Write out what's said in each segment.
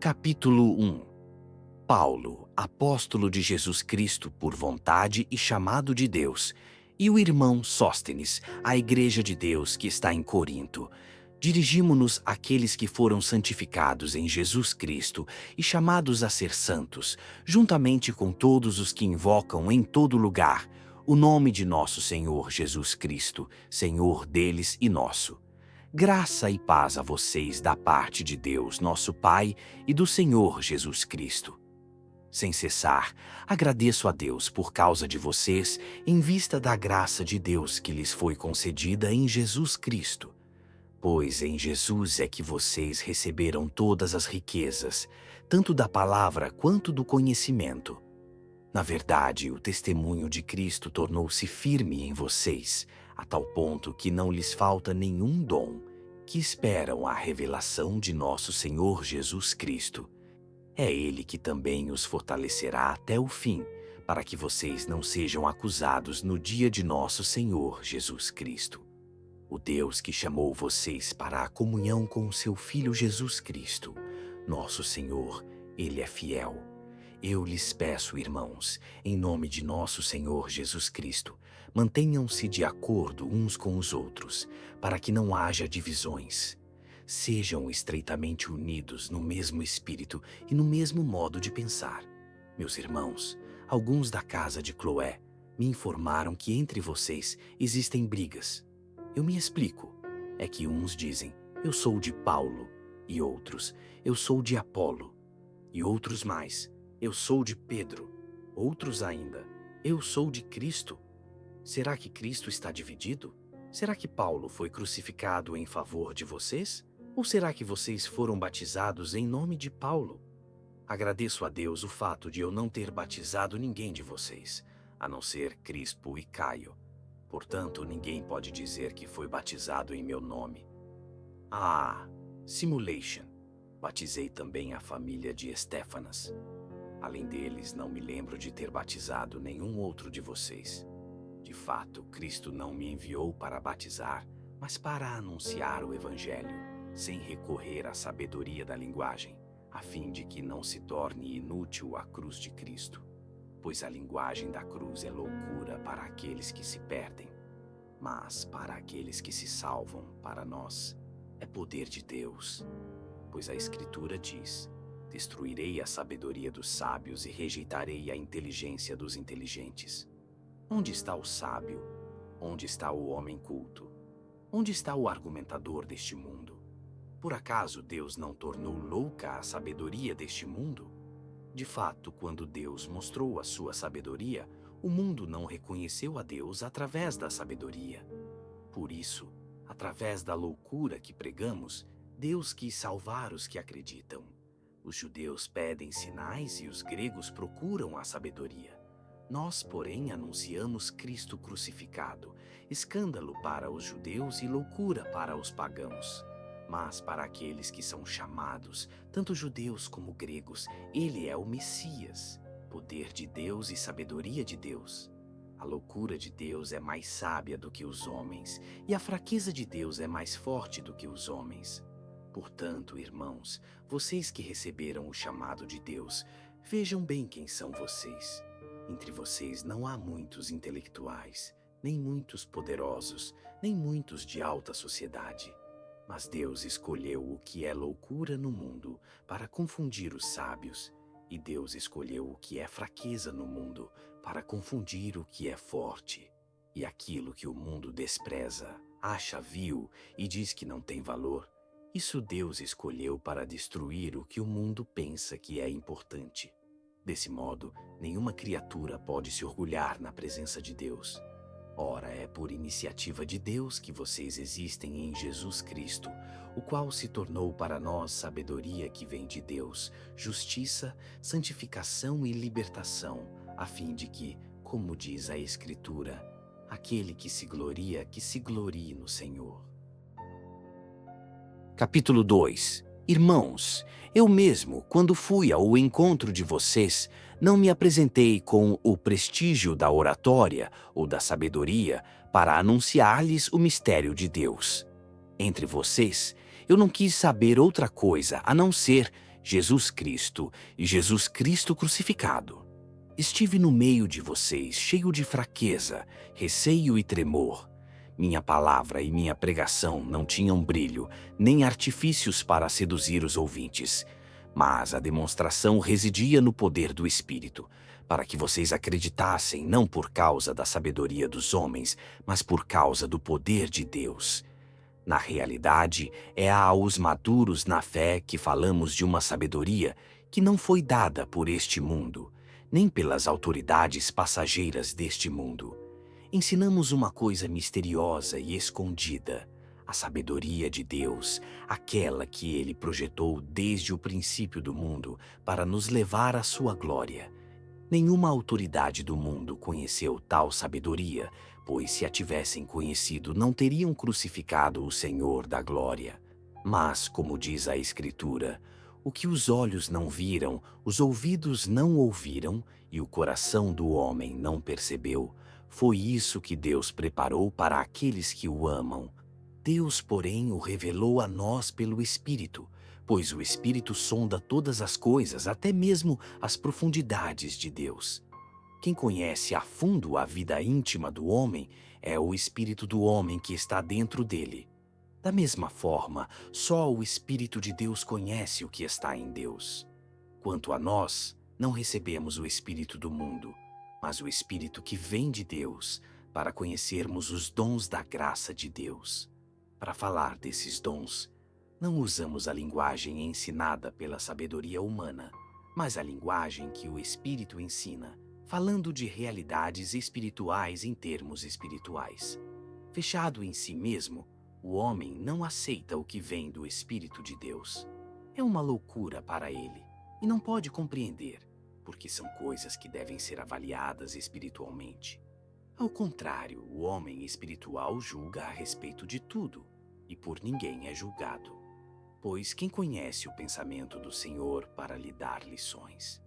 Capítulo 1. Paulo, apóstolo de Jesus Cristo por vontade e chamado de Deus, e o irmão Sóstenes, à igreja de Deus que está em Corinto. Dirigimo-nos àqueles que foram santificados em Jesus Cristo e chamados a ser santos, juntamente com todos os que invocam em todo lugar o nome de nosso Senhor Jesus Cristo, Senhor deles e nosso. Graça e paz a vocês da parte de Deus, nosso Pai, e do Senhor Jesus Cristo. Sem cessar, agradeço a Deus por causa de vocês, em vista da graça de Deus que lhes foi concedida em Jesus Cristo. Pois em Jesus é que vocês receberam todas as riquezas, tanto da palavra quanto do conhecimento. Na verdade, o testemunho de Cristo tornou-se firme em vocês, a tal ponto que não lhes falta nenhum dom, que esperam a revelação de nosso Senhor Jesus Cristo. É Ele que também os fortalecerá até o fim, para que vocês não sejam acusados no dia de nosso Senhor Jesus Cristo. O Deus que chamou vocês para a comunhão com o seu Filho Jesus Cristo, nosso Senhor, Ele é fiel. Eu lhes peço, irmãos, em nome de nosso Senhor Jesus Cristo, mantenham-se de acordo uns com os outros, para que não haja divisões. Sejam estreitamente unidos no mesmo espírito e no mesmo modo de pensar. Meus irmãos, alguns da casa de Cloé me informaram que entre vocês existem brigas. Eu me explico. É que uns dizem, eu sou de Paulo, e outros, eu sou de Apolo, e outros mais, eu sou de Pedro, outros ainda, eu sou de Cristo. Será que Cristo está dividido? Será que Paulo foi crucificado em favor de vocês? Ou será que vocês foram batizados em nome de Paulo? Agradeço a Deus o fato de eu não ter batizado ninguém de vocês, a não ser Crispo e Caio. Portanto, ninguém pode dizer que foi batizado em meu nome. Simulation. Batizei também a família de Estéfanas. Além deles, não me lembro de ter batizado nenhum outro de vocês. De fato, Cristo não me enviou para batizar, mas para anunciar o Evangelho, sem recorrer à sabedoria da linguagem, a fim de que não se torne inútil a cruz de Cristo. Pois a linguagem da cruz é loucura para aqueles que se perdem, mas para aqueles que se salvam, para nós, é poder de Deus. Pois a Escritura diz, destruirei a sabedoria dos sábios e rejeitarei a inteligência dos inteligentes. Onde está o sábio? Onde está o homem culto? Onde está o argumentador deste mundo? Por acaso Deus não tornou louca a sabedoria deste mundo? De fato, quando Deus mostrou a sua sabedoria, o mundo não reconheceu a Deus através da sabedoria. Por isso, através da loucura que pregamos, Deus quis salvar os que acreditam. Os judeus pedem sinais e os gregos procuram a sabedoria. Nós, porém, anunciamos Cristo crucificado, escândalo para os judeus e loucura para os pagãos. Mas para aqueles que são chamados, tanto judeus como gregos, Ele é o Messias, poder de Deus e sabedoria de Deus. A loucura de Deus é mais sábia do que os homens, e a fraqueza de Deus é mais forte do que os homens. Portanto, irmãos, vocês que receberam o chamado de Deus, vejam bem quem são vocês. Entre vocês não há muitos intelectuais, nem muitos poderosos, nem muitos de alta sociedade. Mas Deus escolheu o que é loucura no mundo para confundir os sábios, e Deus escolheu o que é fraqueza no mundo para confundir o que é forte. E aquilo que o mundo despreza, acha vil e diz que não tem valor, isso Deus escolheu para destruir o que o mundo pensa que é importante. Desse modo, nenhuma criatura pode se orgulhar na presença de Deus. Ora, é por iniciativa de Deus que vocês existem em Jesus Cristo, o qual se tornou para nós sabedoria que vem de Deus, justiça, santificação e libertação, a fim de que, como diz a Escritura, aquele que se glorie no Senhor. Capítulo 2. Irmãos, eu mesmo, quando fui ao encontro de vocês, não me apresentei com o prestígio da oratória ou da sabedoria para anunciar-lhes o mistério de Deus. Entre vocês, eu não quis saber outra coisa a não ser Jesus Cristo e Jesus Cristo crucificado. Estive no meio de vocês, cheio de fraqueza, receio e tremor. Minha palavra e minha pregação não tinham brilho, nem artifícios para seduzir os ouvintes, mas a demonstração residia no poder do Espírito, para que vocês acreditassem não por causa da sabedoria dos homens, mas por causa do poder de Deus. Na realidade, é aos maduros na fé que falamos de uma sabedoria que não foi dada por este mundo, nem pelas autoridades passageiras deste mundo. Ensinamos uma coisa misteriosa e escondida, a sabedoria de Deus, aquela que Ele projetou desde o princípio do mundo para nos levar à sua glória. Nenhuma autoridade do mundo conheceu tal sabedoria, pois se a tivessem conhecido, não teriam crucificado o Senhor da glória. Mas, como diz a Escritura, o que os olhos não viram, os ouvidos não ouviram e o coração do homem não percebeu, foi isso que Deus preparou para aqueles que o amam. Deus, porém, o revelou a nós pelo Espírito, pois o Espírito sonda todas as coisas, até mesmo as profundidades de Deus. Quem conhece a fundo a vida íntima do homem é o Espírito do homem que está dentro dele. Da mesma forma, só o Espírito de Deus conhece o que está em Deus. Quanto a nós, não recebemos o Espírito do mundo, mas o Espírito que vem de Deus, para conhecermos os dons da graça de Deus. Para falar desses dons, não usamos a linguagem ensinada pela sabedoria humana, mas a linguagem que o Espírito ensina, falando de realidades espirituais em termos espirituais. Fechado em si mesmo, o homem não aceita o que vem do Espírito de Deus. É uma loucura para ele e não pode compreender, porque são coisas que devem ser avaliadas espiritualmente. Ao contrário, o homem espiritual julga a respeito de tudo e por ninguém é julgado, pois quem conhece o pensamento do Senhor para lhe dar lições?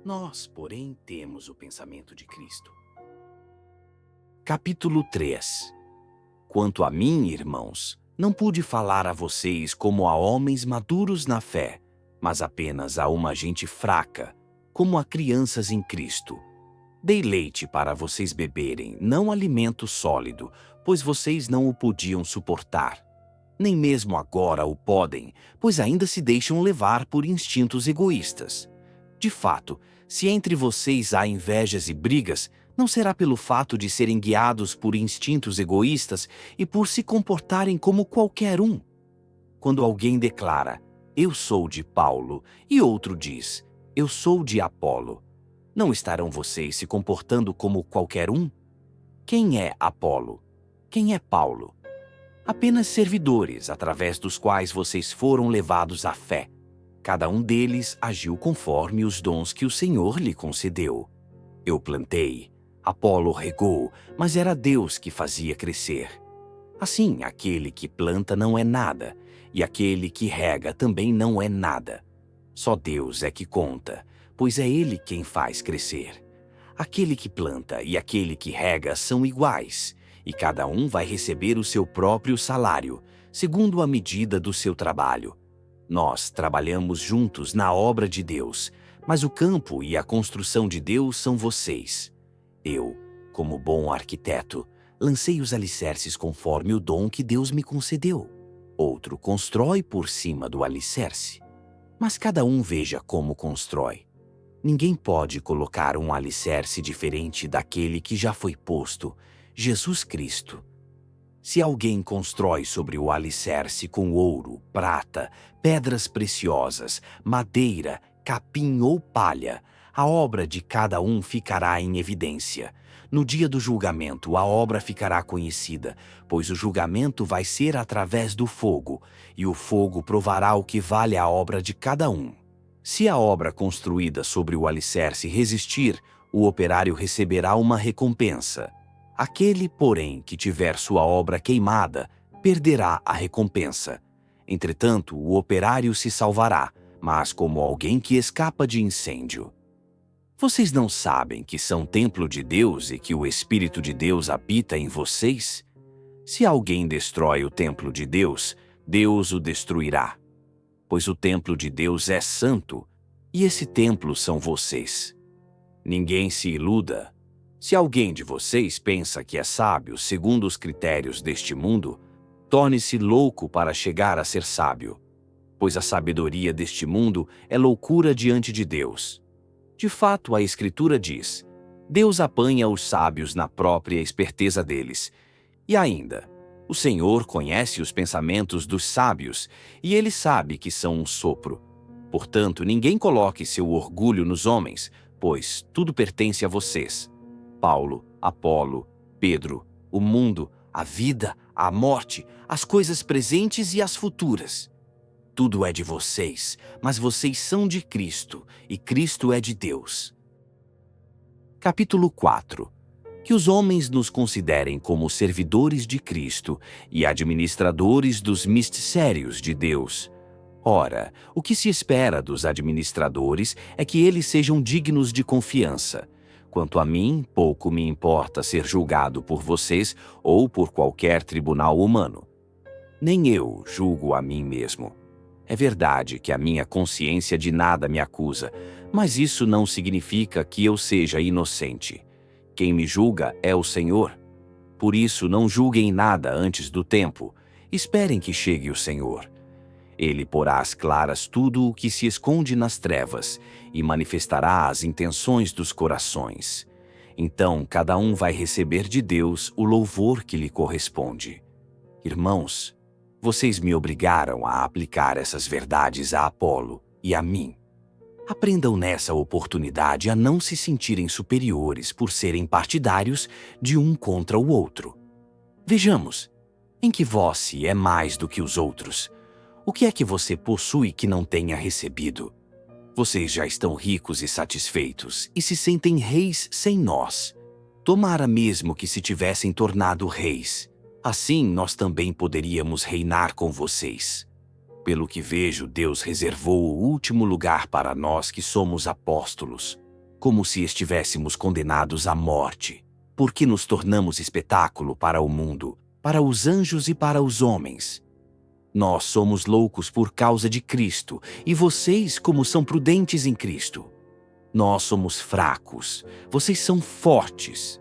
Nós, porém, temos o pensamento de Cristo. Capítulo 3. Quanto a mim, irmãos, não pude falar a vocês como a homens maduros na fé, mas apenas a uma gente fraca, como a crianças em Cristo. Dei leite para vocês beberem, não alimento sólido, pois vocês não o podiam suportar. Nem mesmo agora o podem, pois ainda se deixam levar por instintos egoístas. De fato, se entre vocês há invejas e brigas, não será pelo fato de serem guiados por instintos egoístas e por se comportarem como qualquer um. Quando alguém declara, eu sou de Paulo, e outro diz, eu sou de Apolo, não estarão vocês se comportando como qualquer um? Quem é Apolo? Quem é Paulo? Apenas servidores, através dos quais vocês foram levados à fé. Cada um deles agiu conforme os dons que o Senhor lhe concedeu. Eu plantei, Apolo regou, mas era Deus que fazia crescer. Assim, aquele que planta não é nada, e aquele que rega também não é nada. Só Deus é que conta, pois é Ele quem faz crescer. Aquele que planta e aquele que rega são iguais, e cada um vai receber o seu próprio salário, segundo a medida do seu trabalho. Nós trabalhamos juntos na obra de Deus, mas o campo e a construção de Deus são vocês. Eu, como bom arquiteto, lancei os alicerces conforme o dom que Deus me concedeu. Outro constrói por cima do alicerce. Mas cada um veja como constrói. Ninguém pode colocar um alicerce diferente daquele que já foi posto, Jesus Cristo. Se alguém constrói sobre o alicerce com ouro, prata, pedras preciosas, madeira, capim ou palha, a obra de cada um ficará em evidência. No dia do julgamento, a obra ficará conhecida, pois o julgamento vai ser através do fogo, e o fogo provará o que vale a obra de cada um. Se a obra construída sobre o alicerce resistir, o operário receberá uma recompensa. Aquele, porém, que tiver sua obra queimada, perderá a recompensa. Entretanto, o operário se salvará, mas como alguém que escapa de incêndio. Vocês não sabem que são templo de Deus e que o Espírito de Deus habita em vocês? Se alguém destrói o templo de Deus, Deus o destruirá. pois o templo de Deus é santo, e esse templo são vocês. Ninguém se iluda. Se alguém de vocês pensa que é sábio segundo os critérios deste mundo, torne-se louco para chegar a ser sábio, pois a sabedoria deste mundo é loucura diante de Deus. De fato, a Escritura diz: Deus apanha os sábios na própria esperteza deles. E ainda, o Senhor conhece os pensamentos dos sábios, e ele sabe que são um sopro. Portanto, ninguém coloque seu orgulho nos homens, pois tudo pertence a vocês. Paulo, Apolo, Pedro, o mundo, a vida, a morte, as coisas presentes e as futuras. Tudo é de vocês, mas vocês são de Cristo, e Cristo é de Deus. Capítulo 4. Que os homens nos considerem como servidores de Cristo e administradores dos mistérios de Deus. Ora, o que se espera dos administradores é que eles sejam dignos de confiança. Quanto a mim, pouco me importa ser julgado por vocês ou por qualquer tribunal humano. Nem eu julgo a mim mesmo. É verdade que a minha consciência de nada me acusa, mas isso não significa que eu seja inocente. Quem me julga é o Senhor. Por isso, não julguem nada antes do tempo. Esperem que chegue o Senhor. Ele porá às claras tudo o que se esconde nas trevas e manifestará as intenções dos corações. Então, cada um vai receber de Deus o louvor que lhe corresponde. Irmãos, vocês me obrigaram a aplicar essas verdades a Apolo e a mim. Aprendam nessa oportunidade a não se sentirem superiores por serem partidários de um contra o outro. Vejamos, em que você é mais do que os outros? O que é que você possui que não tenha recebido? Vocês já estão ricos e satisfeitos e se sentem reis sem nós. Tomara mesmo que se tivessem tornado reis. Assim nós também poderíamos reinar com vocês. Pelo que vejo, Deus reservou o último lugar para nós que somos apóstolos, como se estivéssemos condenados à morte, porque nos tornamos espetáculo para o mundo, para os anjos e para os homens. Nós somos loucos por causa de Cristo, e vocês como são prudentes em Cristo. Nós somos fracos, vocês são fortes.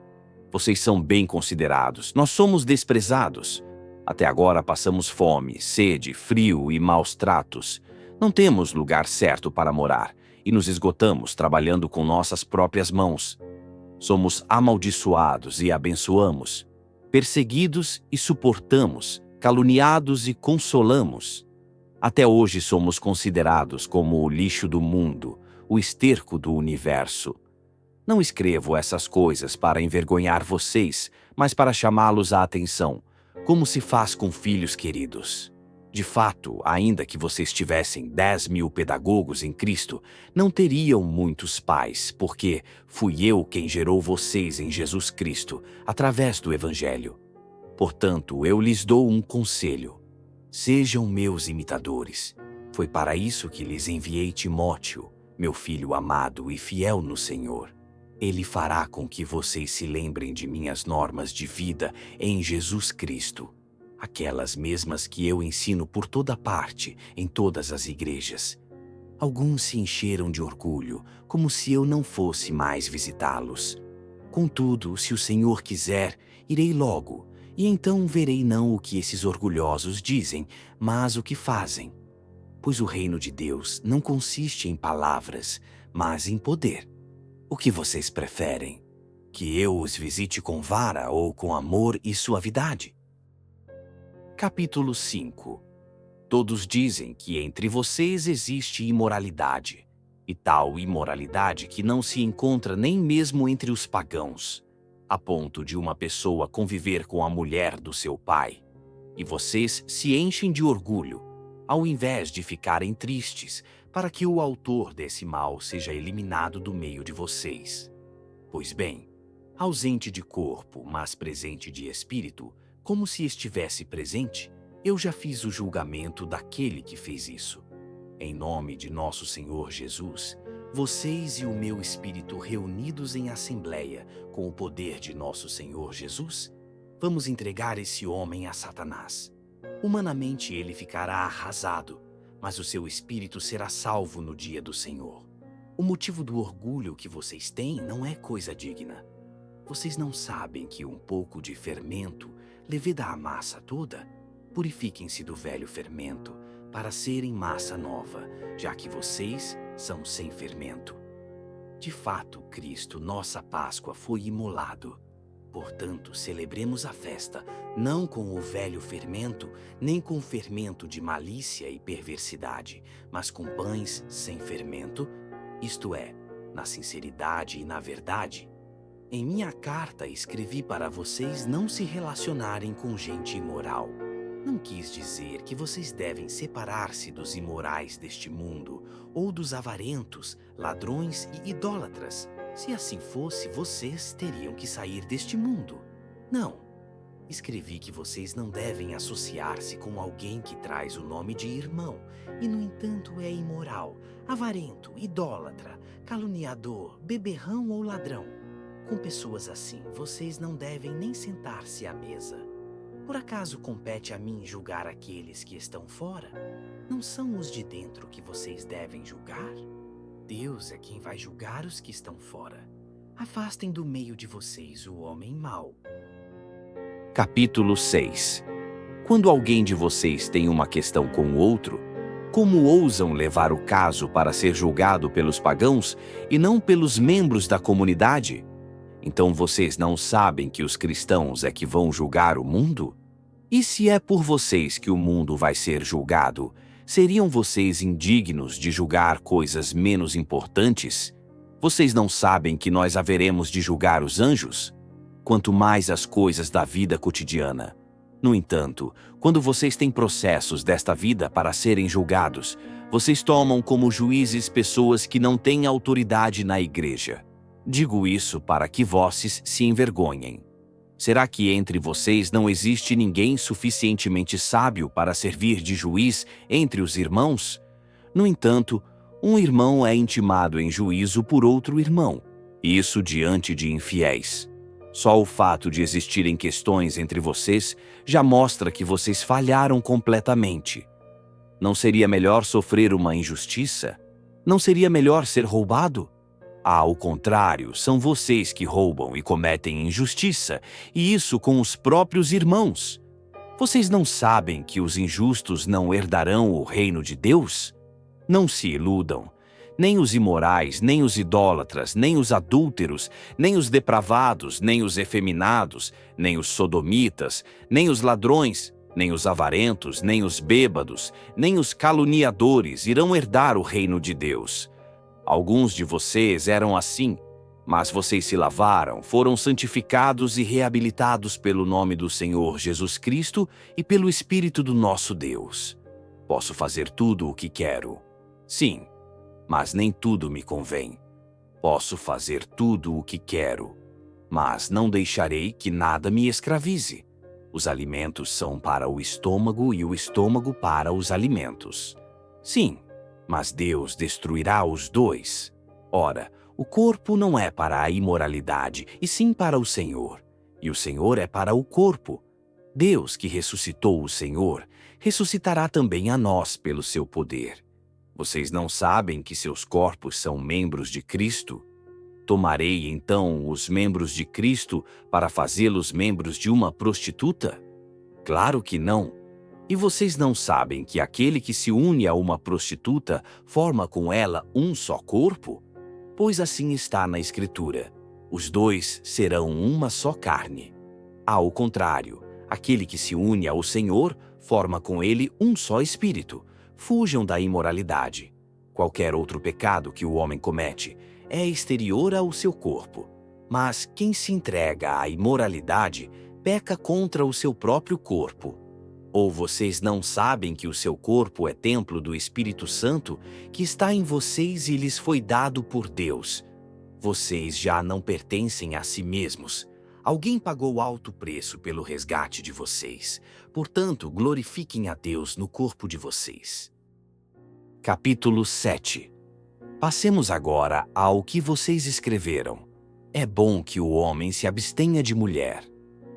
Vocês são bem considerados, nós somos desprezados. Até agora passamos fome, sede, frio e maus tratos. Não temos lugar certo para morar e nos esgotamos trabalhando com nossas próprias mãos. Somos amaldiçoados e abençoamos, perseguidos e suportamos, caluniados e consolamos. Até hoje somos considerados como o lixo do mundo, o esterco do universo. Não escrevo essas coisas para envergonhar vocês, mas para chamá-los à atenção, como se faz com filhos queridos. De fato, ainda que vocês tivessem 10.000 pedagogos em Cristo, não teriam muitos pais, porque fui eu quem gerou vocês em Jesus Cristo, através do Evangelho. Portanto, eu lhes dou um conselho. Sejam meus imitadores. Foi para isso que lhes enviei Timóteo, meu filho amado e fiel no Senhor. Ele fará com que vocês se lembrem de minhas normas de vida em Jesus Cristo, aquelas mesmas que eu ensino por toda parte, em todas as igrejas. Alguns se encheram de orgulho, como se eu não fosse mais visitá-los. Contudo, se o Senhor quiser, irei logo, e então verei não o que esses orgulhosos dizem, mas o que fazem. Pois o reino de Deus não consiste em palavras, mas em poder. O que vocês preferem? Que eu os visite com vara ou com amor e suavidade? Capítulo 5. Todos dizem que entre vocês existe imoralidade, e tal imoralidade que não se encontra nem mesmo entre os pagãos, a ponto de uma pessoa conviver com a mulher do seu pai. E vocês se enchem de orgulho, ao invés de ficarem tristes, para que o autor desse mal seja eliminado do meio de vocês. Pois bem, ausente de corpo, mas presente de espírito, como se estivesse presente, eu já fiz o julgamento daquele que fez isso. Em nome de nosso Senhor Jesus, vocês e o meu espírito reunidos em assembleia, com o poder de nosso Senhor Jesus, vamos entregar esse homem a Satanás. Humanamente ele ficará arrasado, mas o seu espírito será salvo no dia do Senhor. O motivo do orgulho que vocês têm não é coisa digna. Vocês não sabem que um pouco de fermento leveda a massa toda? Purifiquem-se do velho fermento para serem massa nova, já que vocês são sem fermento. De fato, Cristo, nossa Páscoa, foi imolado. Portanto, celebremos a festa, não com o velho fermento, nem com o fermento de malícia e perversidade, mas com pães sem fermento, isto é, na sinceridade e na verdade. Em minha carta escrevi para vocês não se relacionarem com gente imoral. Não quis dizer que vocês devem separar-se dos imorais deste mundo, ou dos avarentos, ladrões e idólatras. Se assim fosse, vocês teriam que sair deste mundo. Não. Escrevi que vocês não devem associar-se com alguém que traz o nome de irmão, e no entanto é imoral, avarento, idólatra, caluniador, beberrão ou ladrão. Com pessoas assim, vocês não devem nem sentar-se à mesa. Por acaso compete a mim julgar aqueles que estão fora? Não são os de dentro que vocês devem julgar? Deus é quem vai julgar os que estão fora. Afastem do meio de vocês o homem mau. Capítulo 6. Quando alguém de vocês tem uma questão com o outro, como ousam levar o caso para ser julgado pelos pagãos e não pelos membros da comunidade? Então vocês não sabem que os cristãos é que vão julgar o mundo? E se é por vocês que o mundo vai ser julgado, seriam vocês indignos de julgar coisas menos importantes? Vocês não sabem que nós haveremos de julgar os anjos? Quanto mais as coisas da vida cotidiana. No entanto, quando vocês têm processos desta vida para serem julgados, vocês tomam como juízes pessoas que não têm autoridade na igreja. Digo isso para que vossos se envergonhem. Será que entre vocês não existe ninguém suficientemente sábio para servir de juiz entre os irmãos? No entanto, um irmão é intimado em juízo por outro irmão, isso diante de infiéis. Só o fato de existirem questões entre vocês já mostra que vocês falharam completamente. Não seria melhor sofrer uma injustiça? Não seria melhor ser roubado? Ao contrário, são vocês que roubam e cometem injustiça, e isso com os próprios irmãos. Vocês não sabem que os injustos não herdarão o reino de Deus? Não se iludam. Nem os imorais, nem os idólatras, nem os adúlteros, nem os depravados, nem os efeminados, nem os sodomitas, nem os ladrões, nem os avarentos, nem os bêbados, nem os caluniadores irão herdar o reino de Deus. Alguns de vocês eram assim, mas vocês se lavaram, foram santificados e reabilitados pelo nome do Senhor Jesus Cristo e pelo Espírito do nosso Deus. Posso fazer tudo o que quero. Sim, mas nem tudo me convém. Posso fazer tudo o que quero, mas não deixarei que nada me escravize. Os alimentos são para o estômago e o estômago para os alimentos. Sim, mas Deus destruirá os dois. Ora, o corpo não é para a imoralidade, e sim para o Senhor, e o Senhor é para o corpo. Deus, que ressuscitou o Senhor, ressuscitará também a nós pelo seu poder. Vocês não sabem que seus corpos são membros de Cristo? Tomarei, então, os membros de Cristo para fazê-los membros de uma prostituta? Claro que não. E vocês não sabem que aquele que se une a uma prostituta forma com ela um só corpo? Pois assim está na Escritura: os dois serão uma só carne. Ao contrário, aquele que se une ao Senhor forma com ele um só espírito. Fujam da imoralidade. Qualquer outro pecado que o homem comete é exterior ao seu corpo. Mas quem se entrega à imoralidade peca contra o seu próprio corpo. Ou vocês não sabem que o seu corpo é templo do Espírito Santo, que está em vocês e lhes foi dado por Deus? Vocês já não pertencem a si mesmos. Alguém pagou alto preço pelo resgate de vocês. Portanto, glorifiquem a Deus no corpo de vocês. Capítulo 7. Passemos agora ao que vocês escreveram. É bom que o homem se abstenha de mulher.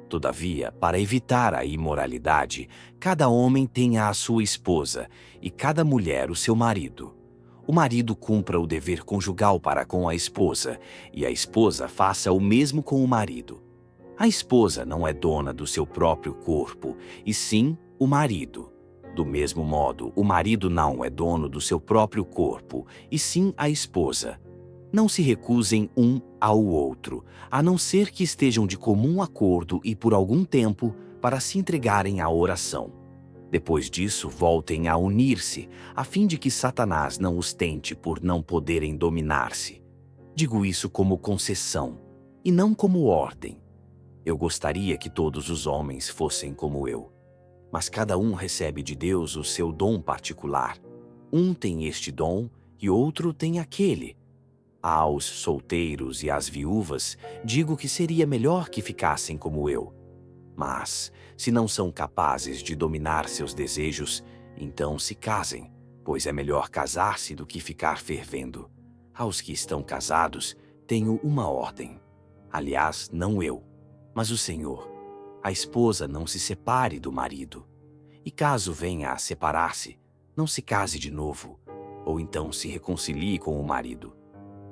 Todavia, para evitar a imoralidade, cada homem tenha a sua esposa e cada mulher o seu marido. O marido cumpra o dever conjugal para com a esposa, e a esposa faça o mesmo com o marido. A esposa não é dona do seu próprio corpo, e sim o marido. Do mesmo modo, o marido não é dono do seu próprio corpo, e sim a esposa. Não se recusem um ao outro, a não ser que estejam de comum acordo e por algum tempo para se entregarem à oração. Depois disso, voltem a unir-se, a fim de que Satanás não os tente por não poderem dominar-se. Digo isso como concessão, e não como ordem. Eu gostaria que todos os homens fossem como eu. Mas cada um recebe de Deus o seu dom particular. Um tem este dom e outro tem aquele. Aos solteiros e às viúvas, digo que seria melhor que ficassem como eu. Mas, se não são capazes de dominar seus desejos, então se casem, pois é melhor casar-se do que ficar fervendo. Aos que estão casados, tenho uma ordem. Aliás, não eu, mas o Senhor. A esposa não se separe do marido. E caso venha a separar-se, não se case de novo, ou então se reconcilie com o marido.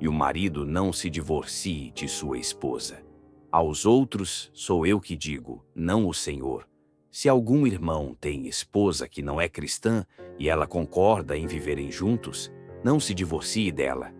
E o marido não se divorcie de sua esposa. Aos outros sou eu que digo, não o Senhor. Se algum irmão tem esposa que não é cristã e ela concorda em viverem juntos, não se divorcie dela.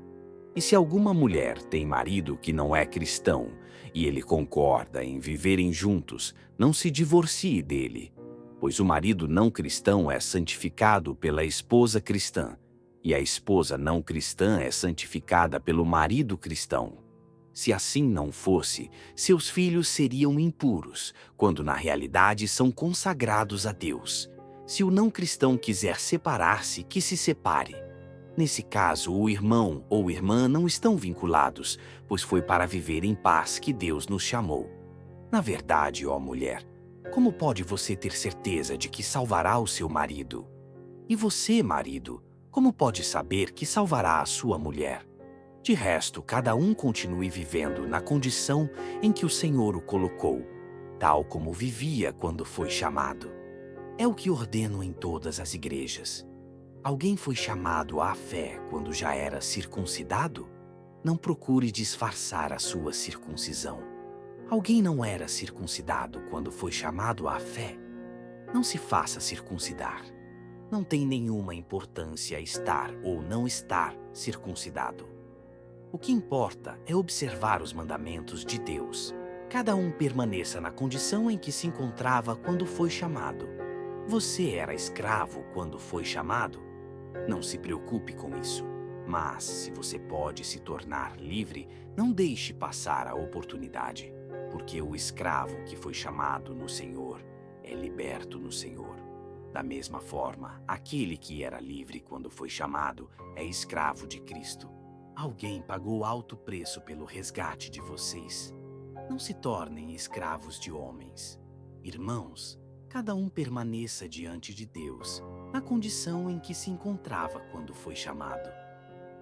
E se alguma mulher tem marido que não é cristão e ele concorda em viverem juntos, não se divorcie dele. Pois o marido não cristão é santificado pela esposa cristã, e a esposa não cristã é santificada pelo marido cristão. Se assim não fosse, seus filhos seriam impuros, quando na realidade são consagrados a Deus. Se o não cristão quiser separar-se, que se separe. Nesse caso, o irmão ou irmã não estão vinculados, pois foi para viver em paz que Deus nos chamou. Na verdade, ó mulher, como pode você ter certeza de que salvará o seu marido? E você, marido, como pode saber que salvará a sua mulher? De resto, cada um continue vivendo na condição em que o Senhor o colocou, tal como vivia quando foi chamado. É o que ordeno em todas as igrejas. Alguém foi chamado à fé quando já era circuncidado? Não procure disfarçar a sua circuncisão. Alguém não era circuncidado quando foi chamado à fé? Não se faça circuncidar. Não tem nenhuma importância estar ou não estar circuncidado. O que importa é observar os mandamentos de Deus. Cada um permaneça na condição em que se encontrava quando foi chamado. Você era escravo quando foi chamado? Não se preocupe com isso. Mas, se você pode se tornar livre, não deixe passar a oportunidade, porque o escravo que foi chamado no Senhor é liberto no Senhor. Da mesma forma, aquele que era livre quando foi chamado é escravo de Cristo. Alguém pagou alto preço pelo resgate de vocês. Não se tornem escravos de homens. Irmãos, cada um permaneça diante de Deus, na condição em que se encontrava quando foi chamado.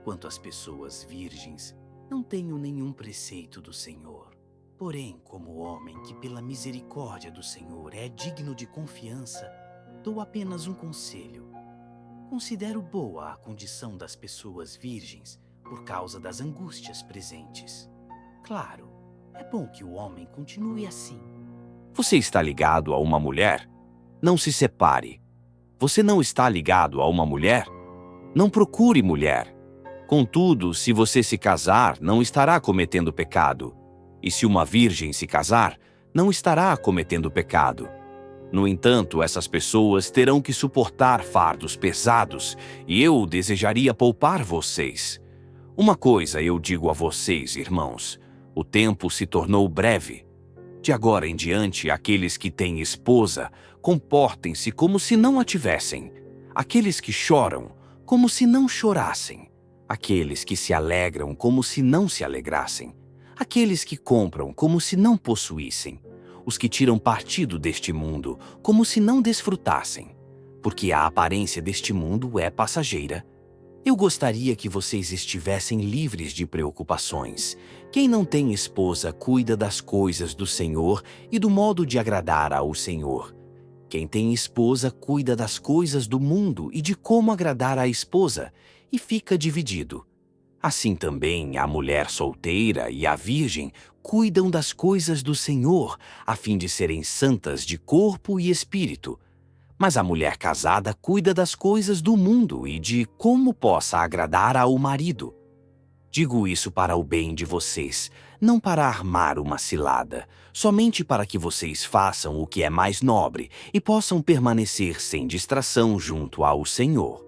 Quanto às pessoas virgens, não tenho nenhum preceito do Senhor. Porém, como homem que pela misericórdia do Senhor é digno de confiança, dou apenas um conselho. Considero boa a condição das pessoas virgens por causa das angústias presentes. Claro, é bom que o homem continue assim. Você está ligado a uma mulher? Não se separe. Você não está ligado a uma mulher? Não procure mulher. Contudo, se você se casar, não estará cometendo pecado. E se uma virgem se casar, não estará cometendo pecado. No entanto, essas pessoas terão que suportar fardos pesados, e eu desejaria poupar vocês. Uma coisa eu digo a vocês, irmãos: o tempo se tornou breve. De agora em diante, aqueles que têm esposa, comportem-se como se não a tivessem. Aqueles que choram, como se não chorassem. Aqueles que se alegram, como se não se alegrassem. Aqueles que compram, como se não possuíssem. Os que tiram partido deste mundo, como se não desfrutassem. Porque a aparência deste mundo é passageira. Eu gostaria que vocês estivessem livres de preocupações. Quem não tem esposa cuida das coisas do Senhor e do modo de agradar ao Senhor. Quem tem esposa cuida das coisas do mundo e de como agradar à esposa, e fica dividido. Assim também a mulher solteira e a virgem cuidam das coisas do Senhor, a fim de serem santas de corpo e espírito. Mas a mulher casada cuida das coisas do mundo e de como possa agradar ao marido. Digo isso para o bem de vocês, não para armar uma cilada, somente para que vocês façam o que é mais nobre e possam permanecer sem distração junto ao Senhor.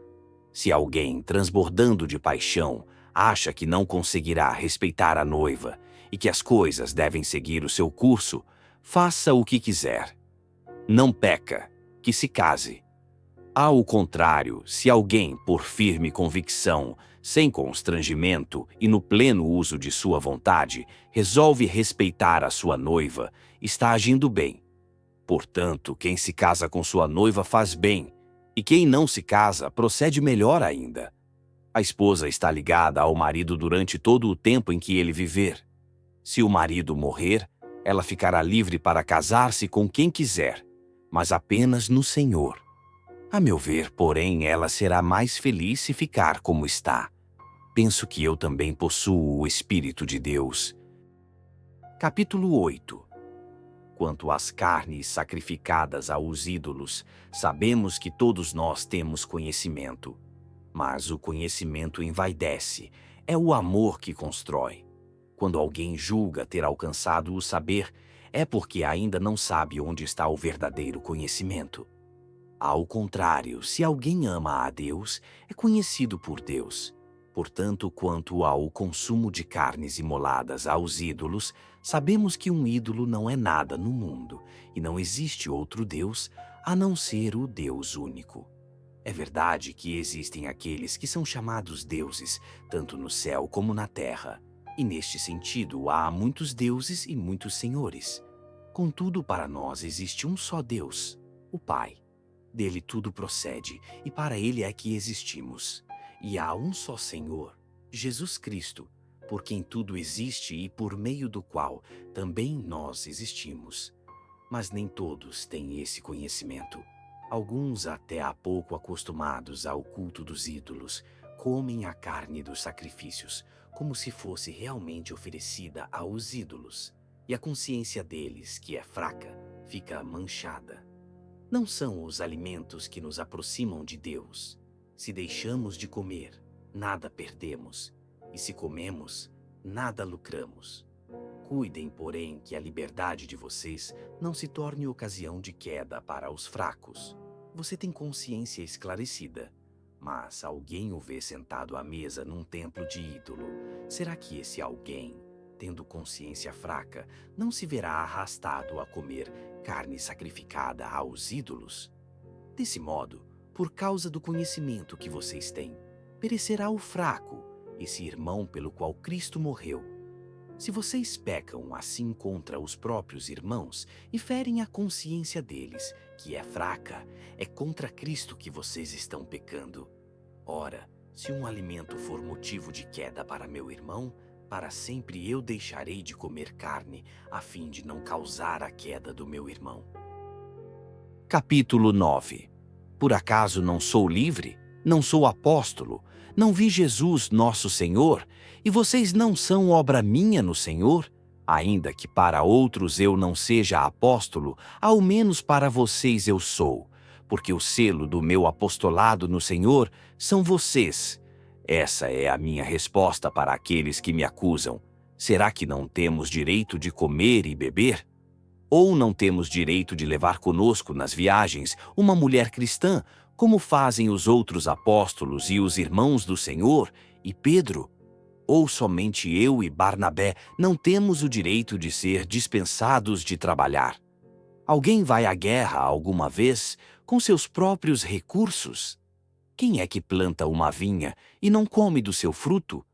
Se alguém, transbordando de paixão, acha que não conseguirá respeitar a noiva e que as coisas devem seguir o seu curso, faça o que quiser. Não peca, que se case. Ao contrário, se alguém, por firme convicção, sem constrangimento e no pleno uso de sua vontade, resolve respeitar a sua noiva, está agindo bem. Portanto, quem se casa com sua noiva faz bem, e quem não se casa procede melhor ainda. A esposa está ligada ao marido durante todo o tempo em que ele viver. Se o marido morrer, ela ficará livre para casar-se com quem quiser, mas apenas no Senhor. A meu ver, porém, ela será mais feliz se ficar como está. Penso que eu também possuo o Espírito de Deus. Capítulo 8. Quanto às carnes sacrificadas aos ídolos, sabemos que todos nós temos conhecimento. Mas o conhecimento envaidece, é o amor que constrói. Quando alguém julga ter alcançado o saber, é porque ainda não sabe onde está o verdadeiro conhecimento. Ao contrário, se alguém ama a Deus, é conhecido por Deus. Portanto, quanto ao consumo de carnes imoladas aos ídolos, sabemos que um ídolo não é nada no mundo, e não existe outro Deus a não ser o Deus único. É verdade que existem aqueles que são chamados deuses, tanto no céu como na terra, e neste sentido há muitos deuses e muitos senhores. Contudo, para nós existe um só Deus, o Pai. Dele tudo procede, e para ele é que existimos. E há um só Senhor, Jesus Cristo, por quem tudo existe e por meio do qual também nós existimos. Mas nem todos têm esse conhecimento. Alguns, até há pouco acostumados ao culto dos ídolos, comem a carne dos sacrifícios, como se fosse realmente oferecida aos ídolos, e a consciência deles, que é fraca, fica manchada. Não são os alimentos que nos aproximam de Deus. Se deixamos de comer, nada perdemos, e se comemos, nada lucramos. Cuidem, porém, que a liberdade de vocês não se torne ocasião de queda para os fracos. Você tem consciência esclarecida, mas alguém o vê sentado à mesa num templo de ídolo. Será que esse alguém, tendo consciência fraca, não se verá arrastado a comer carne sacrificada aos ídolos? Desse modo, por causa do conhecimento que vocês têm, perecerá o fraco, esse irmão pelo qual Cristo morreu. Se vocês pecam assim contra os próprios irmãos e ferem a consciência deles, que é fraca, é contra Cristo que vocês estão pecando. Ora, se um alimento for motivo de queda para meu irmão, para sempre eu deixarei de comer carne, a fim de não causar a queda do meu irmão. Capítulo 9. Por acaso não sou livre? Não sou apóstolo? Não vi Jesus, nosso Senhor? E vocês não são obra minha no Senhor? Ainda que para outros eu não seja apóstolo, ao menos para vocês eu sou, porque o selo do meu apostolado no Senhor são vocês. Essa é a minha resposta para aqueles que me acusam. Será que não temos direito de comer e beber? Ou não temos direito de levar conosco nas viagens uma mulher cristã, como fazem os outros apóstolos e os irmãos do Senhor, e Pedro? Ou somente eu e Barnabé não temos o direito de ser dispensados de trabalhar? Alguém vai à guerra alguma vez com seus próprios recursos? Quem é que planta uma vinha e não come do seu fruto?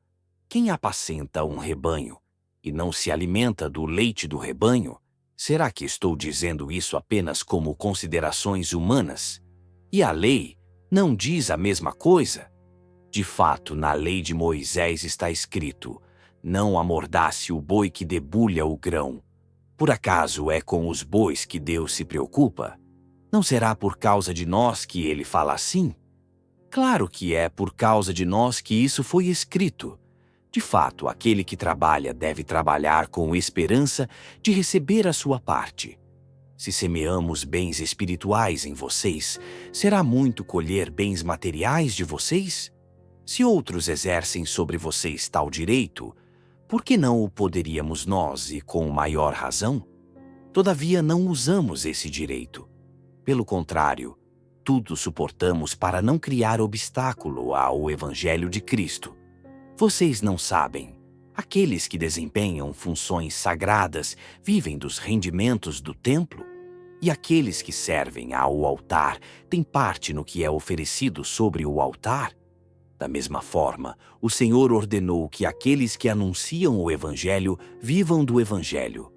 Quem apacenta um rebanho e não se alimenta do leite do rebanho? Será que estou dizendo isso apenas como considerações humanas? E a lei não diz a mesma coisa? De fato, na lei de Moisés está escrito: não amordace o boi que debulha o grão. Por acaso é com os bois que Deus se preocupa? Não será por causa de nós que ele fala assim? Claro que é por causa de nós que isso foi escrito. De fato, aquele que trabalha deve trabalhar com esperança de receber a sua parte. Se semeamos bens espirituais em vocês, será muito colher bens materiais de vocês? Se outros exercem sobre vocês tal direito, por que não o poderíamos nós e com maior razão? Todavia não usamos esse direito. Pelo contrário, tudo suportamos para não criar obstáculo ao Evangelho de Cristo. Vocês não sabem. Aqueles que desempenham funções sagradas vivem dos rendimentos do templo, e aqueles que servem ao altar têm parte no que é oferecido sobre o altar. Da mesma forma, o Senhor ordenou que aqueles que anunciam o Evangelho vivam do Evangelho.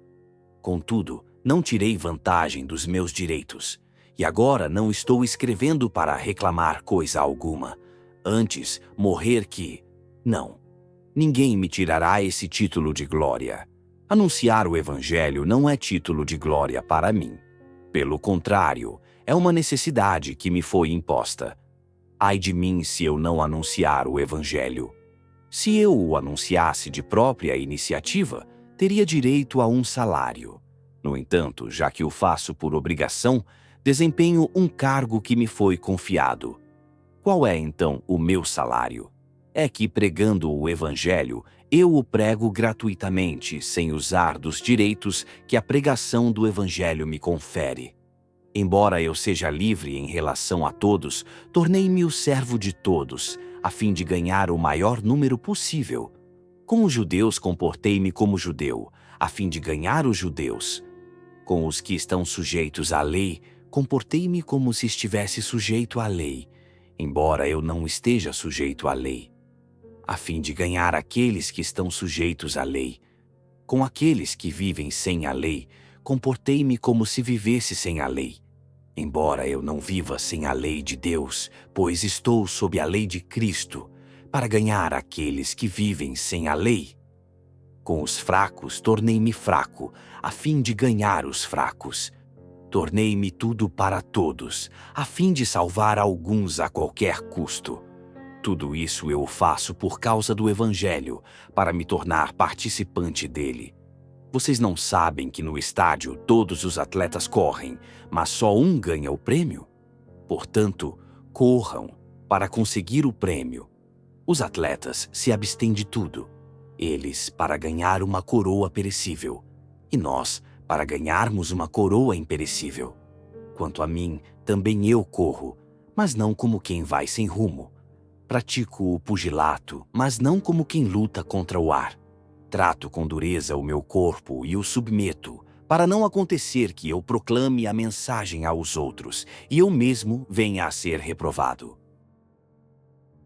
Contudo, não tirei vantagem dos meus direitos, e agora não estou escrevendo para reclamar coisa alguma. Antes, morrer que... Não, ninguém me tirará esse título de glória. Anunciar o Evangelho não é título de glória para mim. Pelo contrário, é uma necessidade que me foi imposta. Ai de mim se eu não anunciar o Evangelho. Se eu o anunciasse de própria iniciativa, teria direito a um salário. No entanto, já que o faço por obrigação, desempenho um cargo que me foi confiado. Qual é, então, o meu salário? É que, pregando o Evangelho, eu o prego gratuitamente, sem usar dos direitos que a pregação do Evangelho me confere. Embora eu seja livre em relação a todos, tornei-me o servo de todos, a fim de ganhar o maior número possível. Com os judeus comportei-me como judeu, a fim de ganhar os judeus. Com os que estão sujeitos à lei, comportei-me como se estivesse sujeito à lei, embora eu não esteja sujeito à lei, a fim de ganhar aqueles que estão sujeitos à lei. Com aqueles que vivem sem a lei, comportei-me como se vivesse sem a lei, embora eu não viva sem a lei de Deus, pois estou sob a lei de Cristo, para ganhar aqueles que vivem sem a lei. Com os fracos tornei-me fraco, a fim de ganhar os fracos. Tornei-me tudo para todos, a fim de salvar alguns a qualquer custo. Tudo isso eu faço por causa do Evangelho, para me tornar participante dele. Vocês não sabem que no estádio todos os atletas correm, mas só um ganha o prêmio? Portanto, corram para conseguir o prêmio. Os atletas se abstêm de tudo. Eles para ganhar uma coroa perecível, e nós para ganharmos uma coroa imperecível. Quanto a mim, também eu corro, mas não como quem vai sem rumo. Pratico o pugilato, mas não como quem luta contra o ar. Trato com dureza o meu corpo e o submeto, para não acontecer que eu proclame a mensagem aos outros e eu mesmo venha a ser reprovado.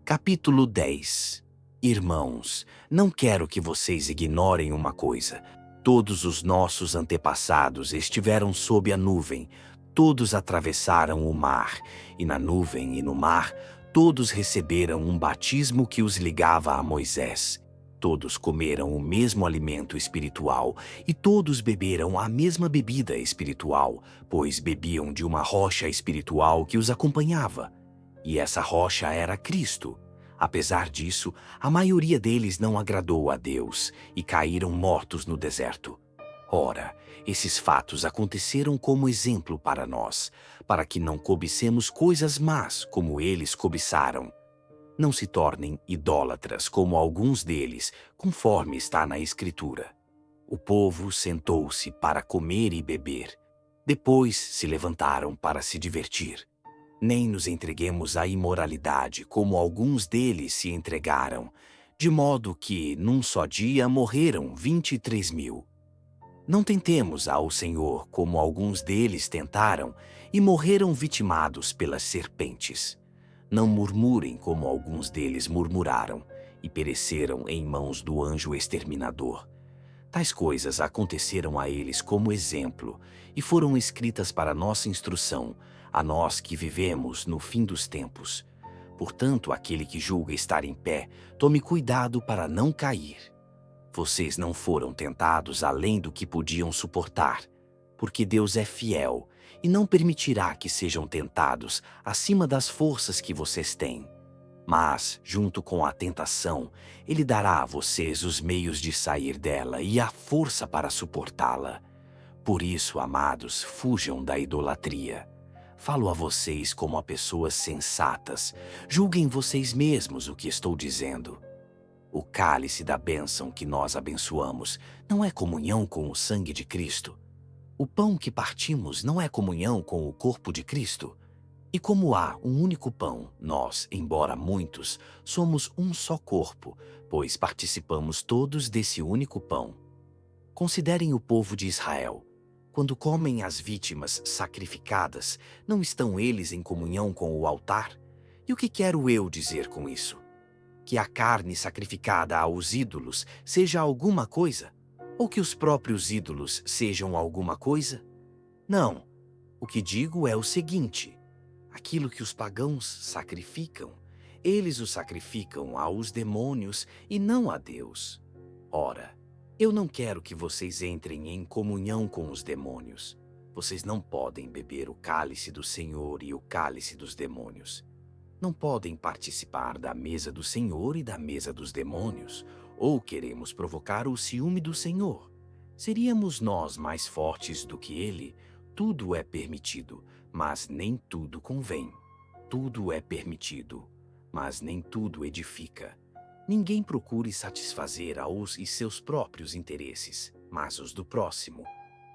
Capítulo 10. Irmãos, não quero que vocês ignorem uma coisa. Todos os nossos antepassados estiveram sob a nuvem, todos atravessaram o mar, e na nuvem e no mar, todos receberam um batismo que os ligava a Moisés. Todos comeram o mesmo alimento espiritual e todos beberam a mesma bebida espiritual, pois bebiam de uma rocha espiritual que os acompanhava. E essa rocha era Cristo. Apesar disso, a maioria deles não agradou a Deus e caíram mortos no deserto. Ora, esses fatos aconteceram como exemplo para nós, para que não cobicemos coisas más como eles cobiçaram. Não se tornem idólatras como alguns deles, conforme está na Escritura. O povo sentou-se para comer e beber. Depois se levantaram para se divertir. Nem nos entreguemos à imoralidade, como alguns deles se entregaram, de modo que, num só dia, morreram 23.000. Não tentemos ao Senhor, como alguns deles tentaram, e morreram vitimados pelas serpentes. Não murmurem como alguns deles murmuraram, e pereceram em mãos do anjo exterminador. Tais coisas aconteceram a eles como exemplo, e foram escritas para nossa instrução, a nós que vivemos no fim dos tempos. Portanto, aquele que julga estar em pé, tome cuidado para não cair. Vocês não foram tentados além do que podiam suportar, porque Deus é fiel e não permitirá que sejam tentados acima das forças que vocês têm. Mas, junto com a tentação, Ele dará a vocês os meios de sair dela e a força para suportá-la. Por isso, amados, fujam da idolatria. Falo a vocês como a pessoas sensatas. Julguem vocês mesmos o que estou dizendo. O cálice da bênção que nós abençoamos não é comunhão com o sangue de Cristo. O pão que partimos não é comunhão com o corpo de Cristo. E como há um único pão, nós, embora muitos, somos um só corpo, pois participamos todos desse único pão. Considerem o povo de Israel. Quando comem as vítimas sacrificadas, não estão eles em comunhão com o altar? E o que quero eu dizer com isso? Que a carne sacrificada aos ídolos seja alguma coisa? Ou que os próprios ídolos sejam alguma coisa? Não. O que digo é o seguinte: aquilo que os pagãos sacrificam, eles o sacrificam aos demônios e não a Deus. Ora, eu não quero que vocês entrem em comunhão com os demônios. Vocês não podem beber o cálice do Senhor e o cálice dos demônios. Não podem participar da mesa do Senhor e da mesa dos demônios, ou queremos provocar o ciúme do Senhor. Seríamos nós mais fortes do que Ele? Tudo é permitido, mas nem tudo convém. Tudo é permitido, mas nem tudo edifica. Ninguém procure satisfazer aos e seus próprios interesses, mas os do próximo.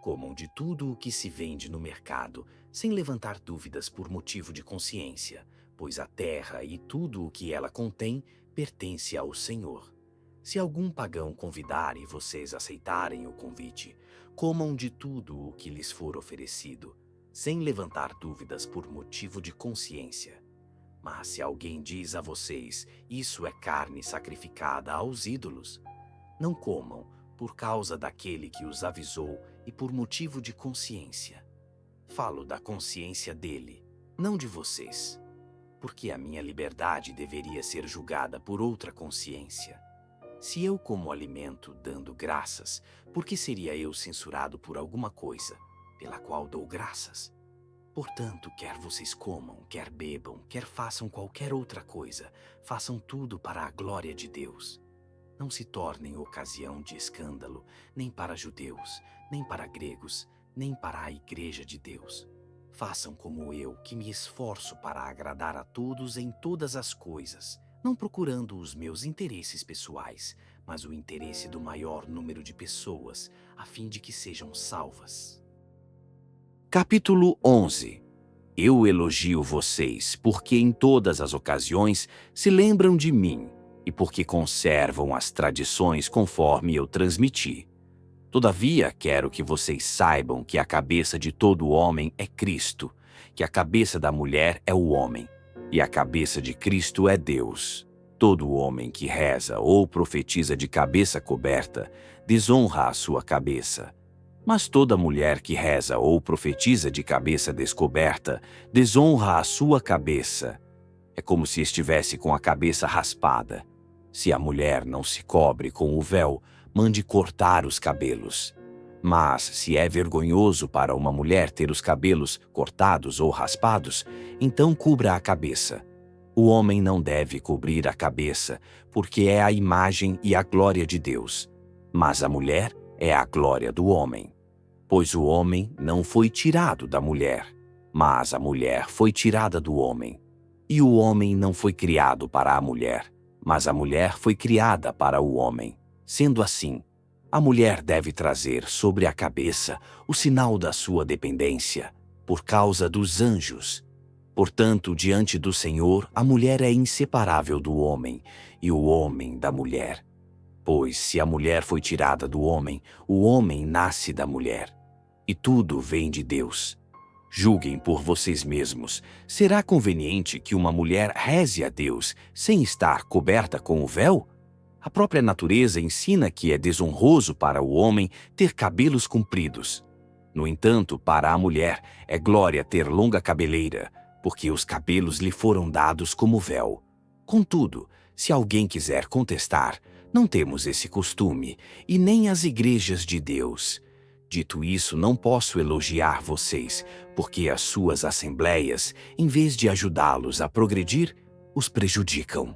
Comam de tudo o que se vende no mercado, sem levantar dúvidas por motivo de consciência, pois a terra e tudo o que ela contém pertence ao Senhor. Se algum pagão convidar e vocês aceitarem o convite, comam de tudo o que lhes for oferecido, sem levantar dúvidas por motivo de consciência. Mas se alguém diz a vocês, isso é carne sacrificada aos ídolos, não comam por causa daquele que os avisou e por motivo de consciência. Falo da consciência dele, não de vocês, porque a minha liberdade deveria ser julgada por outra consciência. Se eu como alimento dando graças, por que seria eu censurado por alguma coisa pela qual dou graças? Portanto, quer vocês comam, quer bebam, quer façam qualquer outra coisa, façam tudo para a glória de Deus. Não se tornem ocasião de escândalo, nem para judeus, nem para gregos, nem para a igreja de Deus. Façam como eu, que me esforço para agradar a todos em todas as coisas, não procurando os meus interesses pessoais, mas o interesse do maior número de pessoas, a fim de que sejam salvas. Capítulo 11. Eu elogio vocês, porque em todas as ocasiões se lembram de mim, e porque conservam as tradições conforme eu transmiti. Todavia, quero que vocês saibam que a cabeça de todo homem é Cristo, que a cabeça da mulher é o homem, e a cabeça de Cristo é Deus. Todo homem que reza ou profetiza de cabeça coberta desonra a sua cabeça. Mas toda mulher que reza ou profetiza de cabeça descoberta desonra a sua cabeça. É como se estivesse com a cabeça raspada. Se a mulher não se cobre com o véu, mande cortar os cabelos. Mas, se é vergonhoso para uma mulher ter os cabelos cortados ou raspados, então cubra a cabeça. O homem não deve cobrir a cabeça, porque é a imagem e a glória de Deus. Mas a mulher é a glória do homem. Pois o homem não foi tirado da mulher, mas a mulher foi tirada do homem. E o homem não foi criado para a mulher, mas a mulher foi criada para o homem. Sendo assim, a mulher deve trazer sobre a cabeça o sinal da sua dependência, por causa dos anjos. Portanto, diante do Senhor, a mulher é inseparável do homem, e o homem da mulher. Pois se a mulher foi tirada do homem, o homem nasce da mulher. E tudo vem de Deus. Julguem por vocês mesmos. Será conveniente que uma mulher reze a Deus sem estar coberta com o véu? A própria natureza ensina que é desonroso para o homem ter cabelos compridos. No entanto, para a mulher é glória ter longa cabeleira, porque os cabelos lhe foram dados como véu. Contudo, se alguém quiser contestar, não temos esse costume, e nem as igrejas de Deus. Dito isso, não posso elogiar vocês, porque as suas assembleias, em vez de ajudá-los a progredir, os prejudicam.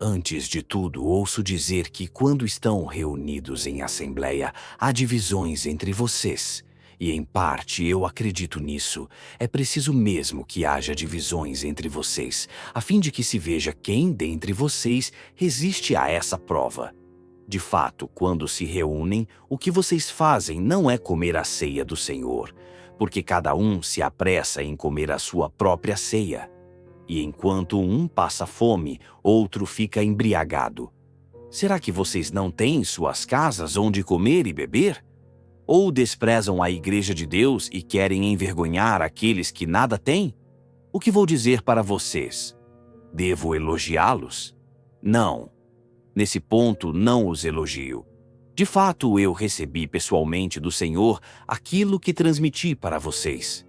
Antes de tudo, ouço dizer que quando estão reunidos em assembleia, há divisões entre vocês. E em parte eu acredito nisso. É preciso mesmo que haja divisões entre vocês, a fim de que se veja quem dentre vocês resiste a essa prova. De fato, quando se reúnem, o que vocês fazem não é comer a ceia do Senhor, porque cada um se apressa em comer a sua própria ceia. E enquanto um passa fome, outro fica embriagado. Será que vocês não têm suas casas onde comer e beber? Ou desprezam a igreja de Deus e querem envergonhar aqueles que nada têm? O que vou dizer para vocês? Devo elogiá-los? Não. Nesse ponto, não os elogio. De fato, eu recebi pessoalmente do Senhor aquilo que transmiti para vocês.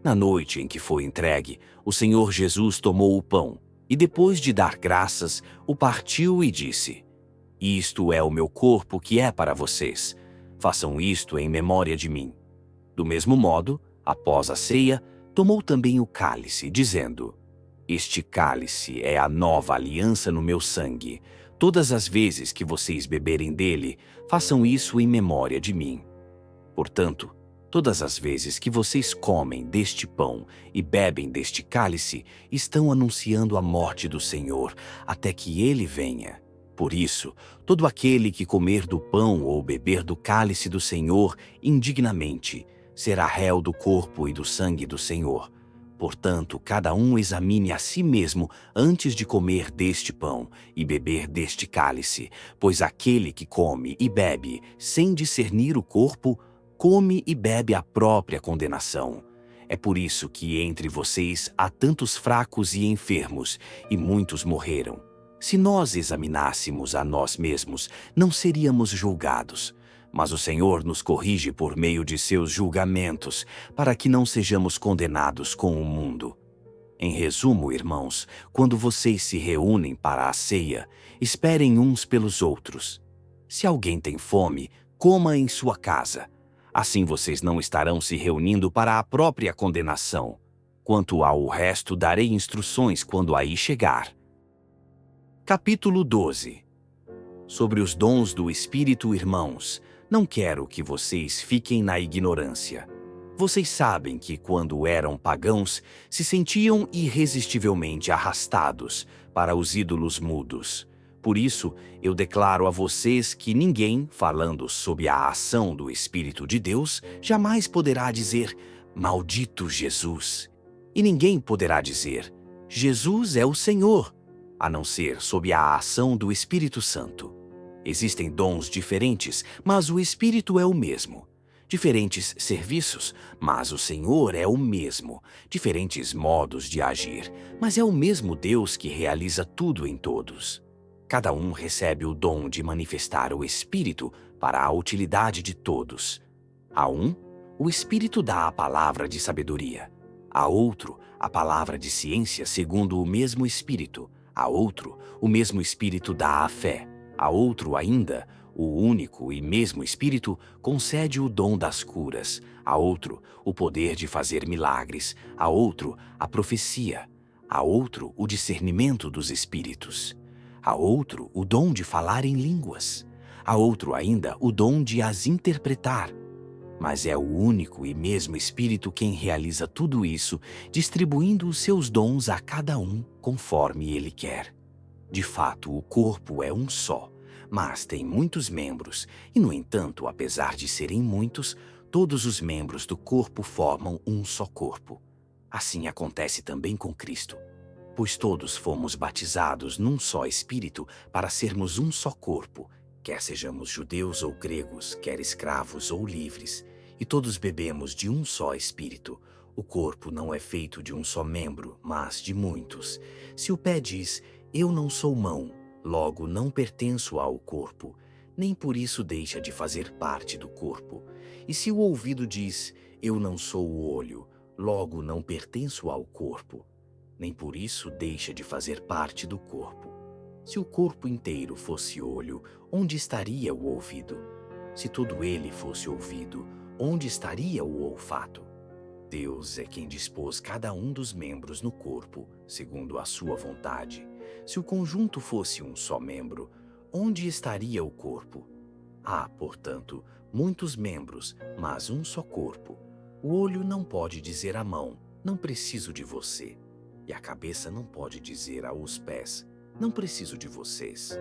Na noite em que foi entregue, o Senhor Jesus tomou o pão e, depois de dar graças, o partiu e disse: Isto é o meu corpo que é para vocês. Façam isto em memória de mim. Do mesmo modo, após a ceia, tomou também o cálice, dizendo: Este cálice é a nova aliança no meu sangue. Todas as vezes que vocês beberem dele, façam isso em memória de mim. Portanto, todas as vezes que vocês comem deste pão e bebem deste cálice, estão anunciando a morte do Senhor, até que ele venha. Por isso, todo aquele que comer do pão ou beber do cálice do Senhor indignamente, será réu do corpo e do sangue do Senhor. Portanto, cada um examine a si mesmo antes de comer deste pão e beber deste cálice, pois aquele que come e bebe sem discernir o corpo, come e bebe a própria condenação. É por isso que entre vocês há tantos fracos e enfermos, e muitos morreram. Se nós examinássemos a nós mesmos, não seríamos julgados. Mas o Senhor nos corrige por meio de seus julgamentos, para que não sejamos condenados com o mundo. Em resumo, irmãos, quando vocês se reúnem para a ceia, esperem uns pelos outros. Se alguém tem fome, coma em sua casa. Assim vocês não estarão se reunindo para a própria condenação. Quanto ao resto, darei instruções quando aí chegar. Capítulo 12. Sobre os dons do Espírito, irmãos, não quero que vocês fiquem na ignorância. Vocês sabem que quando eram pagãos, se sentiam irresistivelmente arrastados para os ídolos mudos. Por isso, eu declaro a vocês que ninguém, falando sob a ação do Espírito de Deus, jamais poderá dizer, Maldito Jesus. E ninguém poderá dizer, Jesus é o Senhor, a não ser sob a ação do Espírito Santo. Existem dons diferentes, mas o Espírito é o mesmo. Diferentes serviços, mas o Senhor é o mesmo. Diferentes modos de agir, mas é o mesmo Deus que realiza tudo em todos. Cada um recebe o dom de manifestar o Espírito para a utilidade de todos. A um, o Espírito dá a palavra de sabedoria. A outro, a palavra de ciência segundo o mesmo Espírito. A outro, o mesmo Espírito dá a fé. A outro ainda, o único e mesmo Espírito concede o dom das curas. A outro, o poder de fazer milagres. A outro, a profecia. A outro, o discernimento dos espíritos. A outro, o dom de falar em línguas. A outro ainda, o dom de as interpretar. Mas é o único e mesmo Espírito quem realiza tudo isso, distribuindo os seus dons a cada um conforme ele quer. De fato, o corpo é um só, mas tem muitos membros, e, no entanto, apesar de serem muitos, todos os membros do corpo formam um só corpo. Assim acontece também com Cristo, pois todos fomos batizados num só Espírito para sermos um só corpo, quer sejamos judeus ou gregos, quer escravos ou livres, e todos bebemos de um só Espírito. O corpo não é feito de um só membro, mas de muitos. Se o pé diz, eu não sou mão, logo não pertenço ao corpo, nem por isso deixa de fazer parte do corpo. E se o ouvido diz, eu não sou o olho, logo não pertenço ao corpo. nem por isso deixa de fazer parte do corpo. Se o corpo inteiro fosse olho, onde estaria o ouvido? Se todo ele fosse ouvido, onde estaria o olfato? Deus é quem dispôs cada um dos membros no corpo, segundo a sua vontade. Se o conjunto fosse um só membro, onde estaria o corpo? Há, portanto, muitos membros, mas um só corpo. O olho não pode dizer à mão, não preciso de você. E a cabeça não pode dizer aos pés, não preciso de vocês.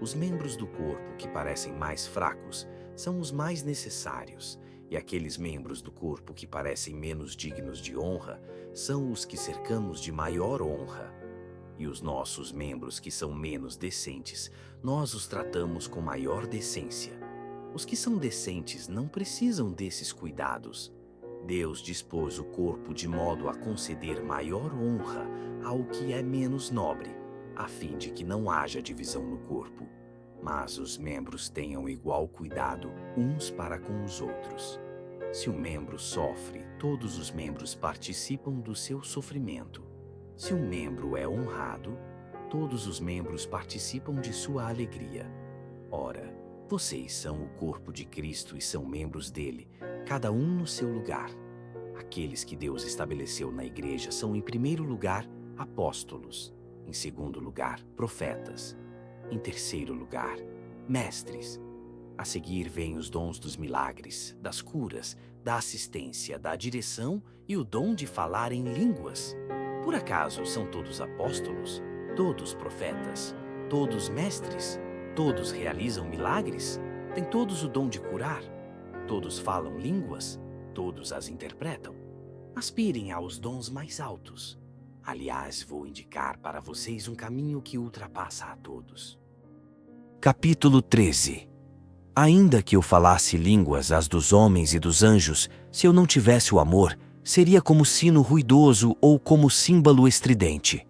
Os membros do corpo que parecem mais fracos são os mais necessários, e aqueles membros do corpo que parecem menos dignos de honra são os que cercamos de maior honra. E os nossos membros que são menos decentes, nós os tratamos com maior decência. Os que são decentes não precisam desses cuidados. Deus dispôs o corpo de modo a conceder maior honra ao que é menos nobre, a fim de que não haja divisão no corpo, mas os membros tenham igual cuidado uns para com os outros. Se o membro sofre, todos os membros participam do seu sofrimento. Se um membro é honrado, todos os membros participam de sua alegria. Ora, vocês são o corpo de Cristo e são membros dele, cada um no seu lugar. Aqueles que Deus estabeleceu na igreja são, em primeiro lugar, apóstolos, em segundo lugar, profetas, em terceiro lugar, mestres. A seguir vêm os dons dos milagres, das curas, da assistência, da direção e o dom de falar em línguas. Por acaso são todos apóstolos? Todos profetas? Todos mestres? Todos realizam milagres? Têm todos o dom de curar? Todos falam línguas? Todos as interpretam? Aspirem aos dons mais altos. Aliás, vou indicar para vocês um caminho que ultrapassa a todos. Capítulo 13. Ainda que eu falasse línguas as dos homens e dos anjos, se eu não tivesse o amor, seria como sino ruidoso ou como símbolo estridente.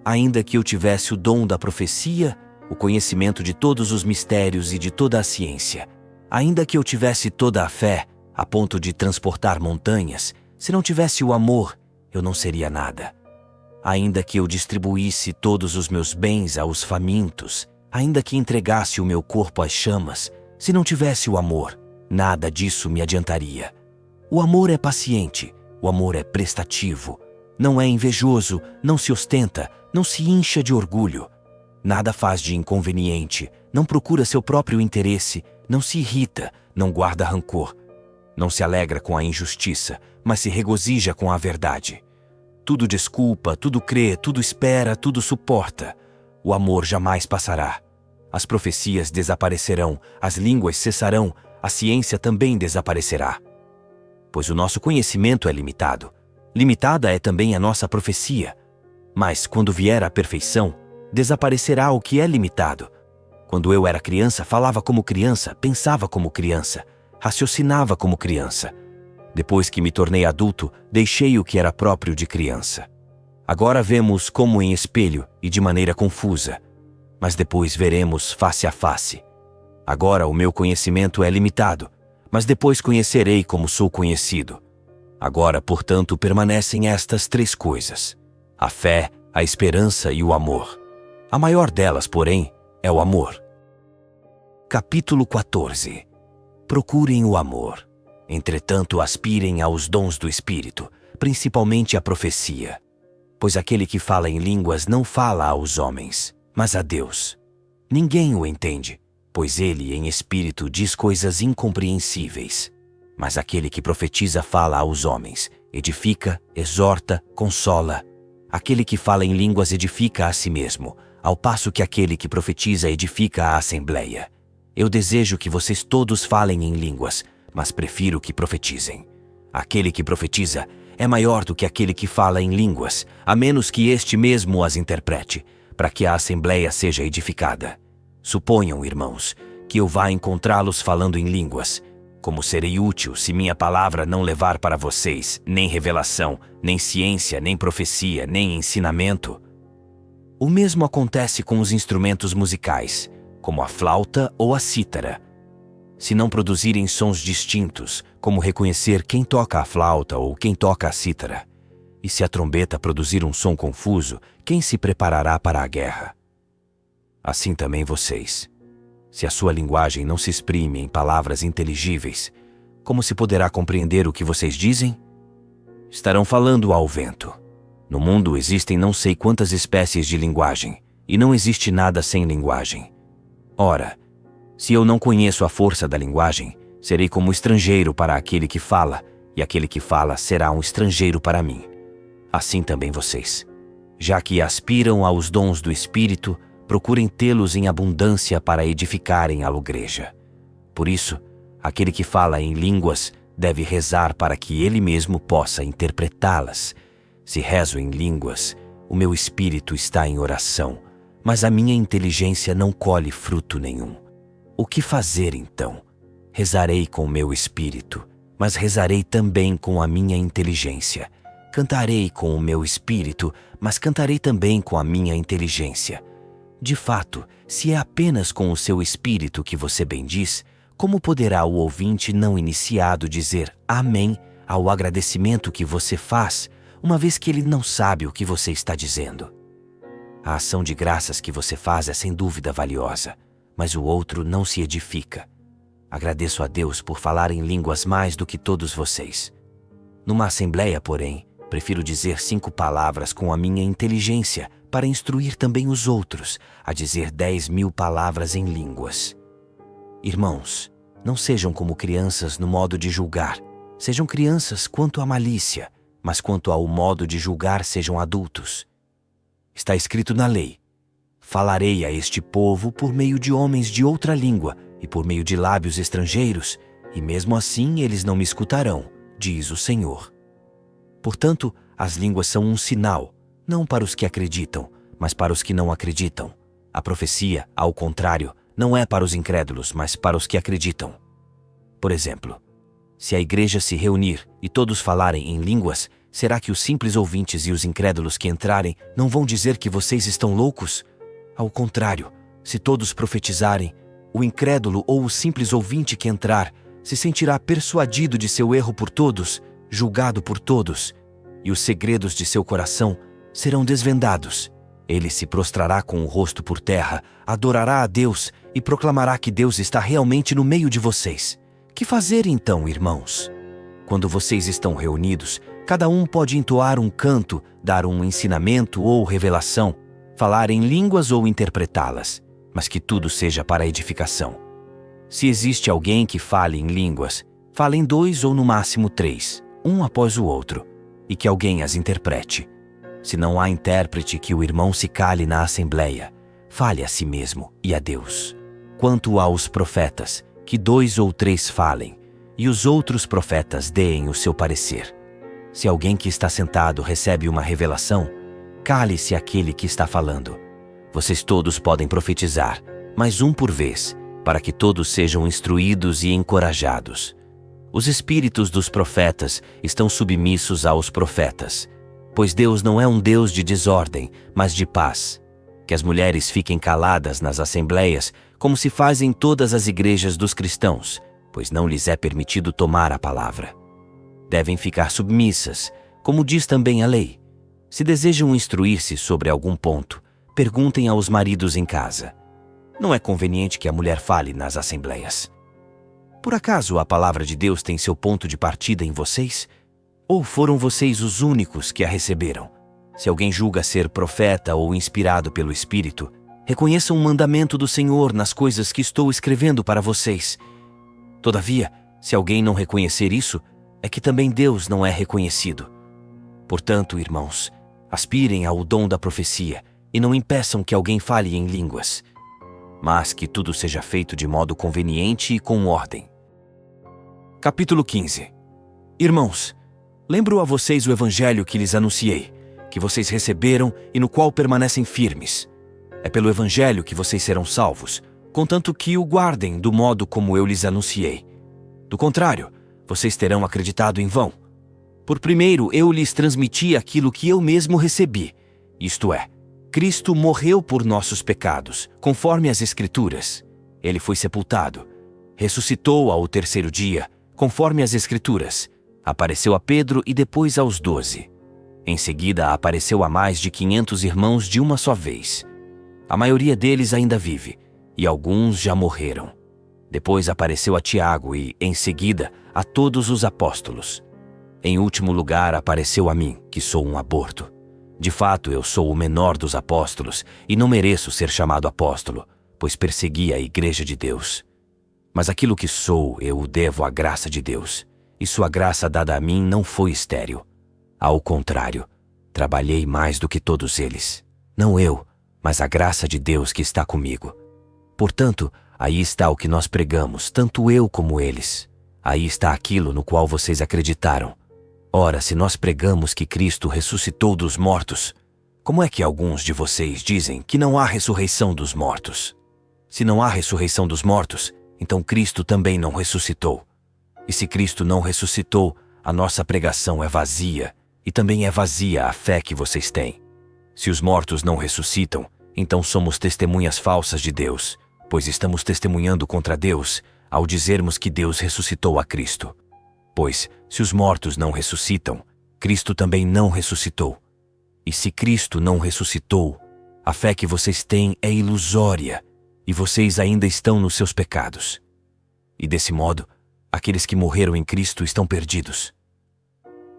Ainda que eu tivesse o dom da profecia, o conhecimento de todos os mistérios e de toda a ciência, ainda que eu tivesse toda a fé, a ponto de transportar montanhas, se não tivesse o amor, eu não seria nada. Ainda que eu distribuísse todos os meus bens aos famintos, ainda que entregasse o meu corpo às chamas, se não tivesse o amor, nada disso me adiantaria. O amor é paciente, o amor é prestativo, não é invejoso, não se ostenta, não se incha de orgulho, nada faz de inconveniente, não procura seu próprio interesse, não se irrita, não guarda rancor, não se alegra com a injustiça, mas se regozija com a verdade. Tudo desculpa, tudo crê, tudo espera, tudo suporta. O amor jamais passará. As profecias desaparecerão, as línguas cessarão, a ciência também desaparecerá. Pois o nosso conhecimento é limitado. Limitada é também a nossa profecia. Mas, quando vier a perfeição, desaparecerá o que é limitado. Quando eu era criança, falava como criança, pensava como criança, raciocinava como criança. Depois que me tornei adulto, deixei o que era próprio de criança. Agora vemos como em espelho e de maneira confusa, mas depois veremos face a face. Agora o meu conhecimento é limitado, mas depois conhecerei como sou conhecido. Agora, portanto, permanecem estas 3 coisas: a fé, a esperança e o amor. A maior delas, porém, é o amor. Capítulo 14. Procurem o amor. Entretanto, aspirem aos dons do Espírito, principalmente a profecia. Pois aquele que fala em línguas não fala aos homens, mas a Deus. Ninguém o entende, pois ele, em espírito, diz coisas incompreensíveis. Mas aquele que profetiza fala aos homens, edifica, exorta, consola. Aquele que fala em línguas edifica a si mesmo, ao passo que aquele que profetiza edifica a assembleia. Eu desejo que vocês todos falem em línguas, mas prefiro que profetizem. Aquele que profetiza é maior do que aquele que fala em línguas, a menos que este mesmo as interprete, para que a assembleia seja edificada. Suponham, irmãos, que eu vá encontrá-los falando em línguas. Como serei útil se minha palavra não levar para vocês nem revelação, nem ciência, nem profecia, nem ensinamento? O mesmo acontece com os instrumentos musicais, como a flauta ou a cítara. Se não produzirem sons distintos, como reconhecer quem toca a flauta ou quem toca a cítara? E se a trombeta produzir um som confuso, quem se preparará para a guerra? Assim também vocês. Se a sua linguagem não se exprime em palavras inteligíveis, como se poderá compreender o que vocês dizem? Estarão falando ao vento. No mundo existem não sei quantas espécies de linguagem, e não existe nada sem linguagem. Ora, se eu não conheço a força da linguagem, serei como estrangeiro para aquele que fala, e aquele que fala será um estrangeiro para mim. Assim também vocês. Já que aspiram aos dons do Espírito, procurem tê-los em abundância para edificarem a igreja. Por isso, aquele que fala em línguas deve rezar para que ele mesmo possa interpretá-las. Se rezo em línguas, o meu espírito está em oração, mas a minha inteligência não colhe fruto nenhum. O que fazer então? Rezarei com o meu espírito, mas rezarei também com a minha inteligência. Cantarei com o meu espírito, mas cantarei também com a minha inteligência. De fato, se é apenas com o seu espírito que você bendiz, como poderá o ouvinte não iniciado dizer amém ao agradecimento que você faz, uma vez que ele não sabe o que você está dizendo? A ação de graças que você faz é sem dúvida valiosa, mas o outro não se edifica. Agradeço a Deus por falar em línguas mais do que todos vocês. Numa assembleia, porém, prefiro dizer 5 palavras com a minha inteligência para instruir também os outros a dizer 10.000 palavras em línguas. Irmãos, não sejam como crianças no modo de julgar. Sejam crianças quanto à malícia, mas quanto ao modo de julgar sejam adultos. Está escrito na lei: falarei a este povo por meio de homens de outra língua e por meio de lábios estrangeiros, e mesmo assim eles não me escutarão, diz o Senhor. Portanto, as línguas são um sinal, não para os que acreditam, mas para os que não acreditam. A profecia, ao contrário, não é para os incrédulos, mas para os que acreditam. Por exemplo, se a igreja se reunir e todos falarem em línguas, será que os simples ouvintes e os incrédulos que entrarem não vão dizer que vocês estão loucos? Ao contrário, se todos profetizarem, o incrédulo ou o simples ouvinte que entrar se sentirá persuadido de seu erro por todos, julgado por todos, e os segredos de seu coração serão desvendados. Ele se prostrará com o rosto por terra, adorará a Deus e proclamará que Deus está realmente no meio de vocês. Que fazer então, irmãos? Quando vocês estão reunidos, cada um pode entoar um canto, dar um ensinamento ou revelação, falar em línguas ou interpretá-las, mas que tudo seja para edificação. Se existe alguém que fale em línguas, falem 2 ou no máximo 3, um após o outro, e que alguém as interprete. Se não há intérprete, que o irmão se cale na assembleia, fale a si mesmo e a Deus. Quanto aos profetas, que 2 ou 3 falem, e os outros profetas deem o seu parecer. Se alguém que está sentado recebe uma revelação, cale-se aquele que está falando. Vocês todos podem profetizar, mas um por vez, para que todos sejam instruídos e encorajados. Os espíritos dos profetas estão submissos aos profetas, pois Deus não é um Deus de desordem, mas de paz. Que as mulheres fiquem caladas nas assembleias, como se faz em todas as igrejas dos cristãos, pois não lhes é permitido tomar a palavra. Devem ficar submissas, como diz também a lei. Se desejam instruir-se sobre algum ponto, perguntem aos maridos em casa. Não é conveniente que a mulher fale nas assembleias. Por acaso a palavra de Deus tem seu ponto de partida em vocês? Ou foram vocês os únicos que a receberam? Se alguém julga ser profeta ou inspirado pelo Espírito, reconheçam um mandamento do Senhor nas coisas que estou escrevendo para vocês. Todavia, se alguém não reconhecer isso, é que também Deus não é reconhecido. Portanto, irmãos, aspirem ao dom da profecia e não impeçam que alguém fale em línguas, mas que tudo seja feito de modo conveniente e com ordem. Capítulo 15. Irmãos, lembro a vocês o evangelho que lhes anunciei, que vocês receberam e no qual permanecem firmes. É pelo evangelho que vocês serão salvos, contanto que o guardem do modo como eu lhes anunciei. Do contrário, vocês terão acreditado em vão. Por primeiro, eu lhes transmiti aquilo que eu mesmo recebi, isto é, Cristo morreu por nossos pecados, conforme as Escrituras. Ele foi sepultado. Ressuscitou ao 3º dia, conforme as Escrituras. Apareceu a Pedro e depois aos 12. Em seguida, apareceu a mais de 500 irmãos de uma só vez. A maioria deles ainda vive, e alguns já morreram. Depois apareceu a Tiago e, em seguida, a todos os apóstolos. Em último lugar, apareceu a mim, que sou um aborto. De fato, eu sou o menor dos apóstolos e não mereço ser chamado apóstolo, pois persegui a igreja de Deus. Mas aquilo que sou, eu o devo à graça de Deus, e sua graça dada a mim não foi estéril. Ao contrário, trabalhei mais do que todos eles. Não eu, mas a graça de Deus que está comigo. Portanto, aí está o que nós pregamos, tanto eu como eles. Aí está aquilo no qual vocês acreditaram. Ora, se nós pregamos que Cristo ressuscitou dos mortos, como é que alguns de vocês dizem que não há ressurreição dos mortos? Se não há ressurreição dos mortos, então Cristo também não ressuscitou. E se Cristo não ressuscitou, a nossa pregação é vazia, e também é vazia a fé que vocês têm. Se os mortos não ressuscitam, então somos testemunhas falsas de Deus, pois estamos testemunhando contra Deus ao dizermos que Deus ressuscitou a Cristo. Pois, se os mortos não ressuscitam, Cristo também não ressuscitou. E se Cristo não ressuscitou, a fé que vocês têm é ilusória, e vocês ainda estão nos seus pecados. E desse modo, aqueles que morreram em Cristo estão perdidos.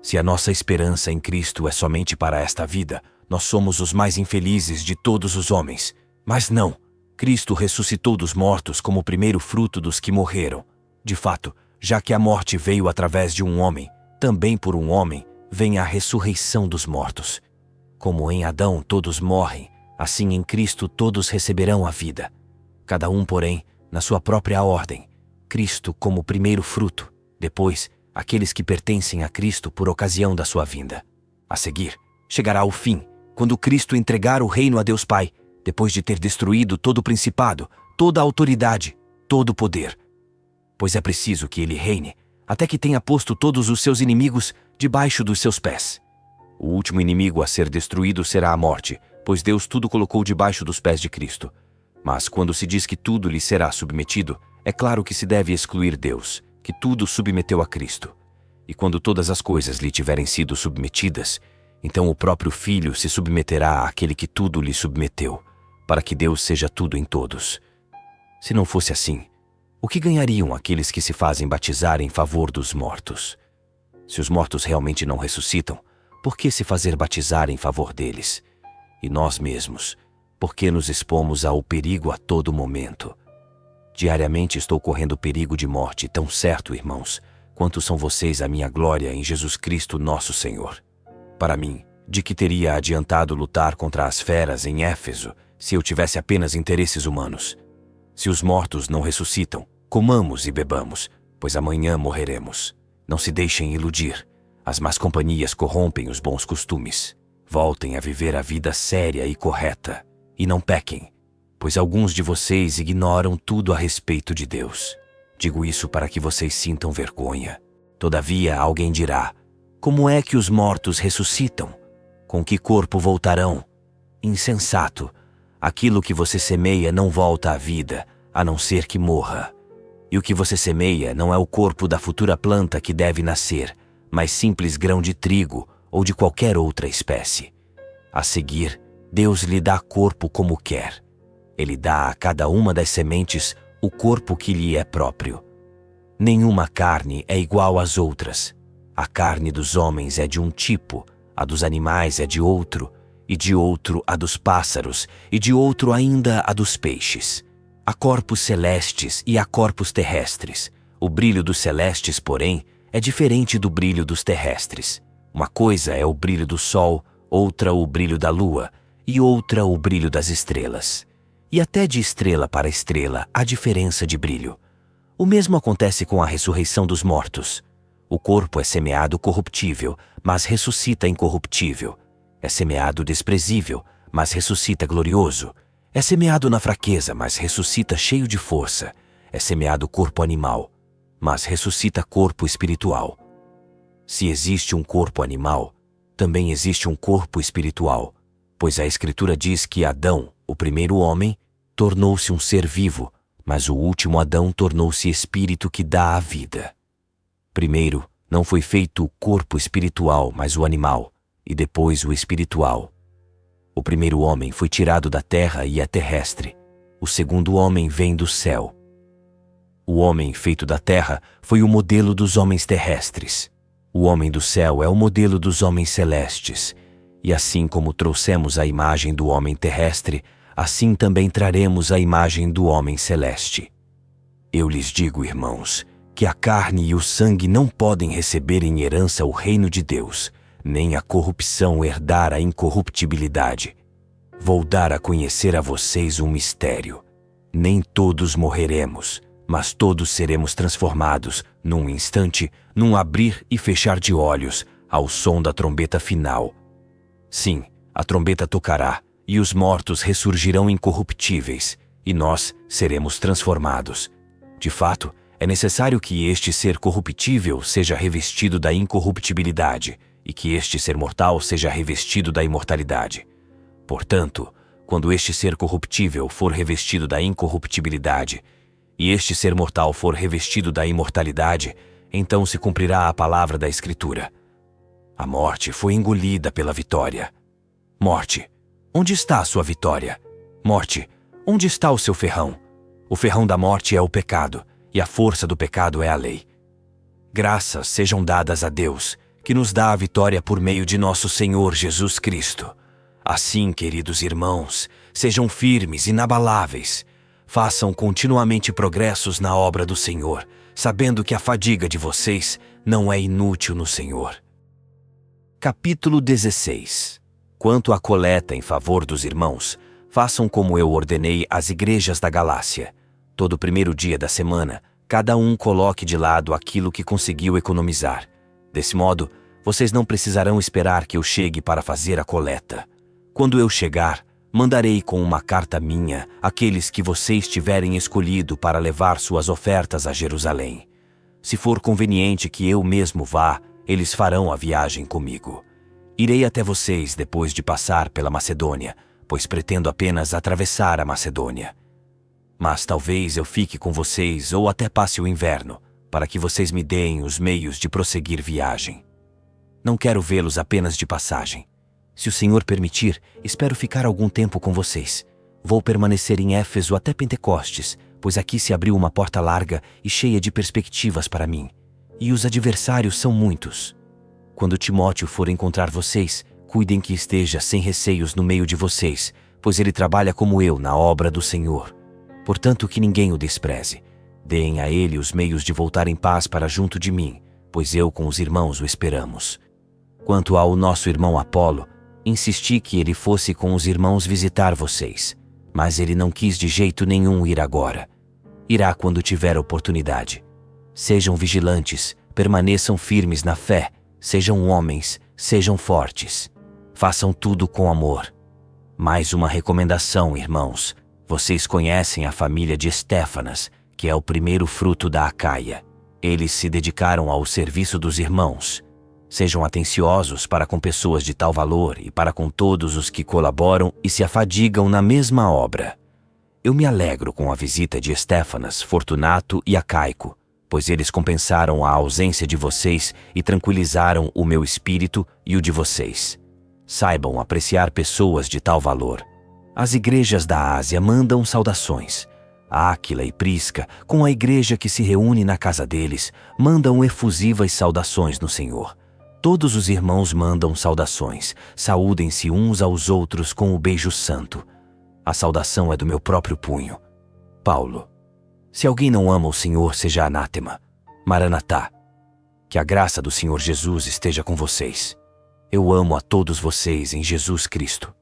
Se a nossa esperança em Cristo é somente para esta vida, nós somos os mais infelizes de todos os homens. Mas não, Cristo ressuscitou dos mortos como o primeiro fruto dos que morreram. De fato, já que a morte veio através de um homem, também por um homem vem a ressurreição dos mortos. Como em Adão todos morrem, assim em Cristo todos receberão a vida. Cada um, porém, na sua própria ordem. Cristo como primeiro fruto, depois, aqueles que pertencem a Cristo por ocasião da sua vinda. A seguir, chegará o fim, quando Cristo entregar o reino a Deus Pai, depois de ter destruído todo o principado, toda a autoridade, todo o poder. Pois é preciso que ele reine, até que tenha posto todos os seus inimigos debaixo dos seus pés. O último inimigo a ser destruído será a morte, pois Deus tudo colocou debaixo dos pés de Cristo. Mas quando se diz que tudo lhe será submetido, é claro que se deve excluir Deus, que tudo submeteu a Cristo. E quando todas as coisas lhe tiverem sido submetidas, então o próprio Filho se submeterá àquele que tudo lhe submeteu, para que Deus seja tudo em todos. Se não fosse assim, o que ganhariam aqueles que se fazem batizar em favor dos mortos? Se os mortos realmente não ressuscitam, por que se fazer batizar em favor deles? E nós mesmos, por que nos expomos ao perigo a todo momento? Diariamente estou correndo perigo de morte, tão certo, irmãos, quanto são vocês a minha glória em Jesus Cristo nosso Senhor. Para mim, de que teria adiantado lutar contra as feras em Éfeso, se eu tivesse apenas interesses humanos? Se os mortos não ressuscitam, comamos e bebamos, pois amanhã morreremos. Não se deixem iludir. As más companhias corrompem os bons costumes. Voltem a viver a vida séria e correta, e não pequem, pois alguns de vocês ignoram tudo a respeito de Deus. Digo isso para que vocês sintam vergonha. Todavia, alguém dirá: como é que os mortos ressuscitam? Com que corpo voltarão? Insensato! Aquilo que você semeia não volta à vida, a não ser que morra. E o que você semeia não é o corpo da futura planta que deve nascer, mas simples grão de trigo ou de qualquer outra espécie. A seguir, Deus lhe dá corpo como quer. Ele dá a cada uma das sementes o corpo que lhe é próprio. Nenhuma carne é igual às outras. A carne dos homens é de um tipo, a dos animais é de outro, e de outro a dos pássaros, e de outro ainda a dos peixes. Há corpos celestes e há corpos terrestres. O brilho dos celestes, porém, é diferente do brilho dos terrestres. Uma coisa é o brilho do sol, outra o brilho da lua, e outra o brilho das estrelas. E até de estrela para estrela há diferença de brilho. O mesmo acontece com a ressurreição dos mortos. O corpo é semeado corruptível, mas ressuscita incorruptível. É semeado desprezível, mas ressuscita glorioso. É semeado na fraqueza, mas ressuscita cheio de força. É semeado corpo animal, mas ressuscita corpo espiritual. Se existe um corpo animal, também existe um corpo espiritual, pois a Escritura diz que Adão, o primeiro homem, tornou-se um ser vivo, mas o último Adão tornou-se espírito que dá a vida. Primeiro, não foi feito o corpo espiritual, mas o animal, e depois o espiritual. O primeiro homem foi tirado da terra e é terrestre. O segundo homem vem do céu. O homem feito da terra foi o modelo dos homens terrestres. O homem do céu é o modelo dos homens celestes. E assim como trouxemos a imagem do homem terrestre, assim também traremos a imagem do homem celeste. Eu lhes digo, irmãos, que a carne e o sangue não podem receber em herança o reino de Deus, nem a corrupção herdar a incorruptibilidade. Vou dar a conhecer a vocês um mistério. Nem todos morreremos, mas todos seremos transformados, num instante, num abrir e fechar de olhos, ao som da trombeta final. Sim, a trombeta tocará, e os mortos ressurgirão incorruptíveis, e nós seremos transformados. De fato, é necessário que este ser corruptível seja revestido da incorruptibilidade, e que este ser mortal seja revestido da imortalidade. Portanto, quando este ser corruptível for revestido da incorruptibilidade, e este ser mortal for revestido da imortalidade, então se cumprirá a palavra da Escritura. A morte foi engolida pela vitória. Morte, onde está a sua vitória? Morte, onde está o seu ferrão? O ferrão da morte é o pecado, e a força do pecado é a lei. Graças sejam dadas a Deus, que nos dá a vitória por meio de nosso Senhor Jesus Cristo. Assim, queridos irmãos, sejam firmes e inabaláveis. Façam continuamente progressos na obra do Senhor, sabendo que a fadiga de vocês não é inútil no Senhor. Capítulo 16. Quanto à coleta em favor dos irmãos, façam como eu ordenei às igrejas da Galácia. Todo primeiro dia da semana, cada um coloque de lado aquilo que conseguiu economizar. Desse modo, vocês não precisarão esperar que eu chegue para fazer a coleta. Quando eu chegar, mandarei com uma carta minha aqueles que vocês tiverem escolhido para levar suas ofertas a Jerusalém. Se for conveniente que eu mesmo vá, eles farão a viagem comigo. Irei até vocês depois de passar pela Macedônia, pois pretendo apenas atravessar a Macedônia. Mas talvez eu fique com vocês ou até passe o inverno, para que vocês me deem os meios de prosseguir viagem. Não quero vê-los apenas de passagem. Se o Senhor permitir, espero ficar algum tempo com vocês. Vou permanecer em Éfeso até Pentecostes, pois aqui se abriu uma porta larga e cheia de perspectivas para mim. E os adversários são muitos. Quando Timóteo for encontrar vocês, cuidem que esteja sem receios no meio de vocês, pois ele trabalha como eu na obra do Senhor. Portanto, que ninguém o despreze. Deem a ele os meios de voltar em paz para junto de mim, pois eu com os irmãos o esperamos. Quanto ao nosso irmão Apolo, insisti que ele fosse com os irmãos visitar vocês, mas ele não quis de jeito nenhum ir agora. Irá quando tiver oportunidade. Sejam vigilantes, permaneçam firmes na fé, sejam homens, sejam fortes. Façam tudo com amor. Mais uma recomendação, irmãos. Vocês conhecem a família de Estéfanas, que é o primeiro fruto da Acaia. Eles se dedicaram ao serviço dos irmãos. Sejam atenciosos para com pessoas de tal valor e para com todos os que colaboram e se afadigam na mesma obra. Eu me alegro com a visita de Estéfanas, Fortunato e Acaico, pois eles compensaram a ausência de vocês e tranquilizaram o meu espírito e o de vocês. Saibam apreciar pessoas de tal valor. As igrejas da Ásia mandam saudações. Áquila e Prisca, com a igreja que se reúne na casa deles, mandam efusivas saudações no Senhor. Todos os irmãos mandam saudações. Saúdem-se uns aos outros com o beijo santo. A saudação é do meu próprio punho. Paulo. Se alguém não ama o Senhor, seja anátema. Maranatá. Que a graça do Senhor Jesus esteja com vocês. Eu amo a todos vocês em Jesus Cristo.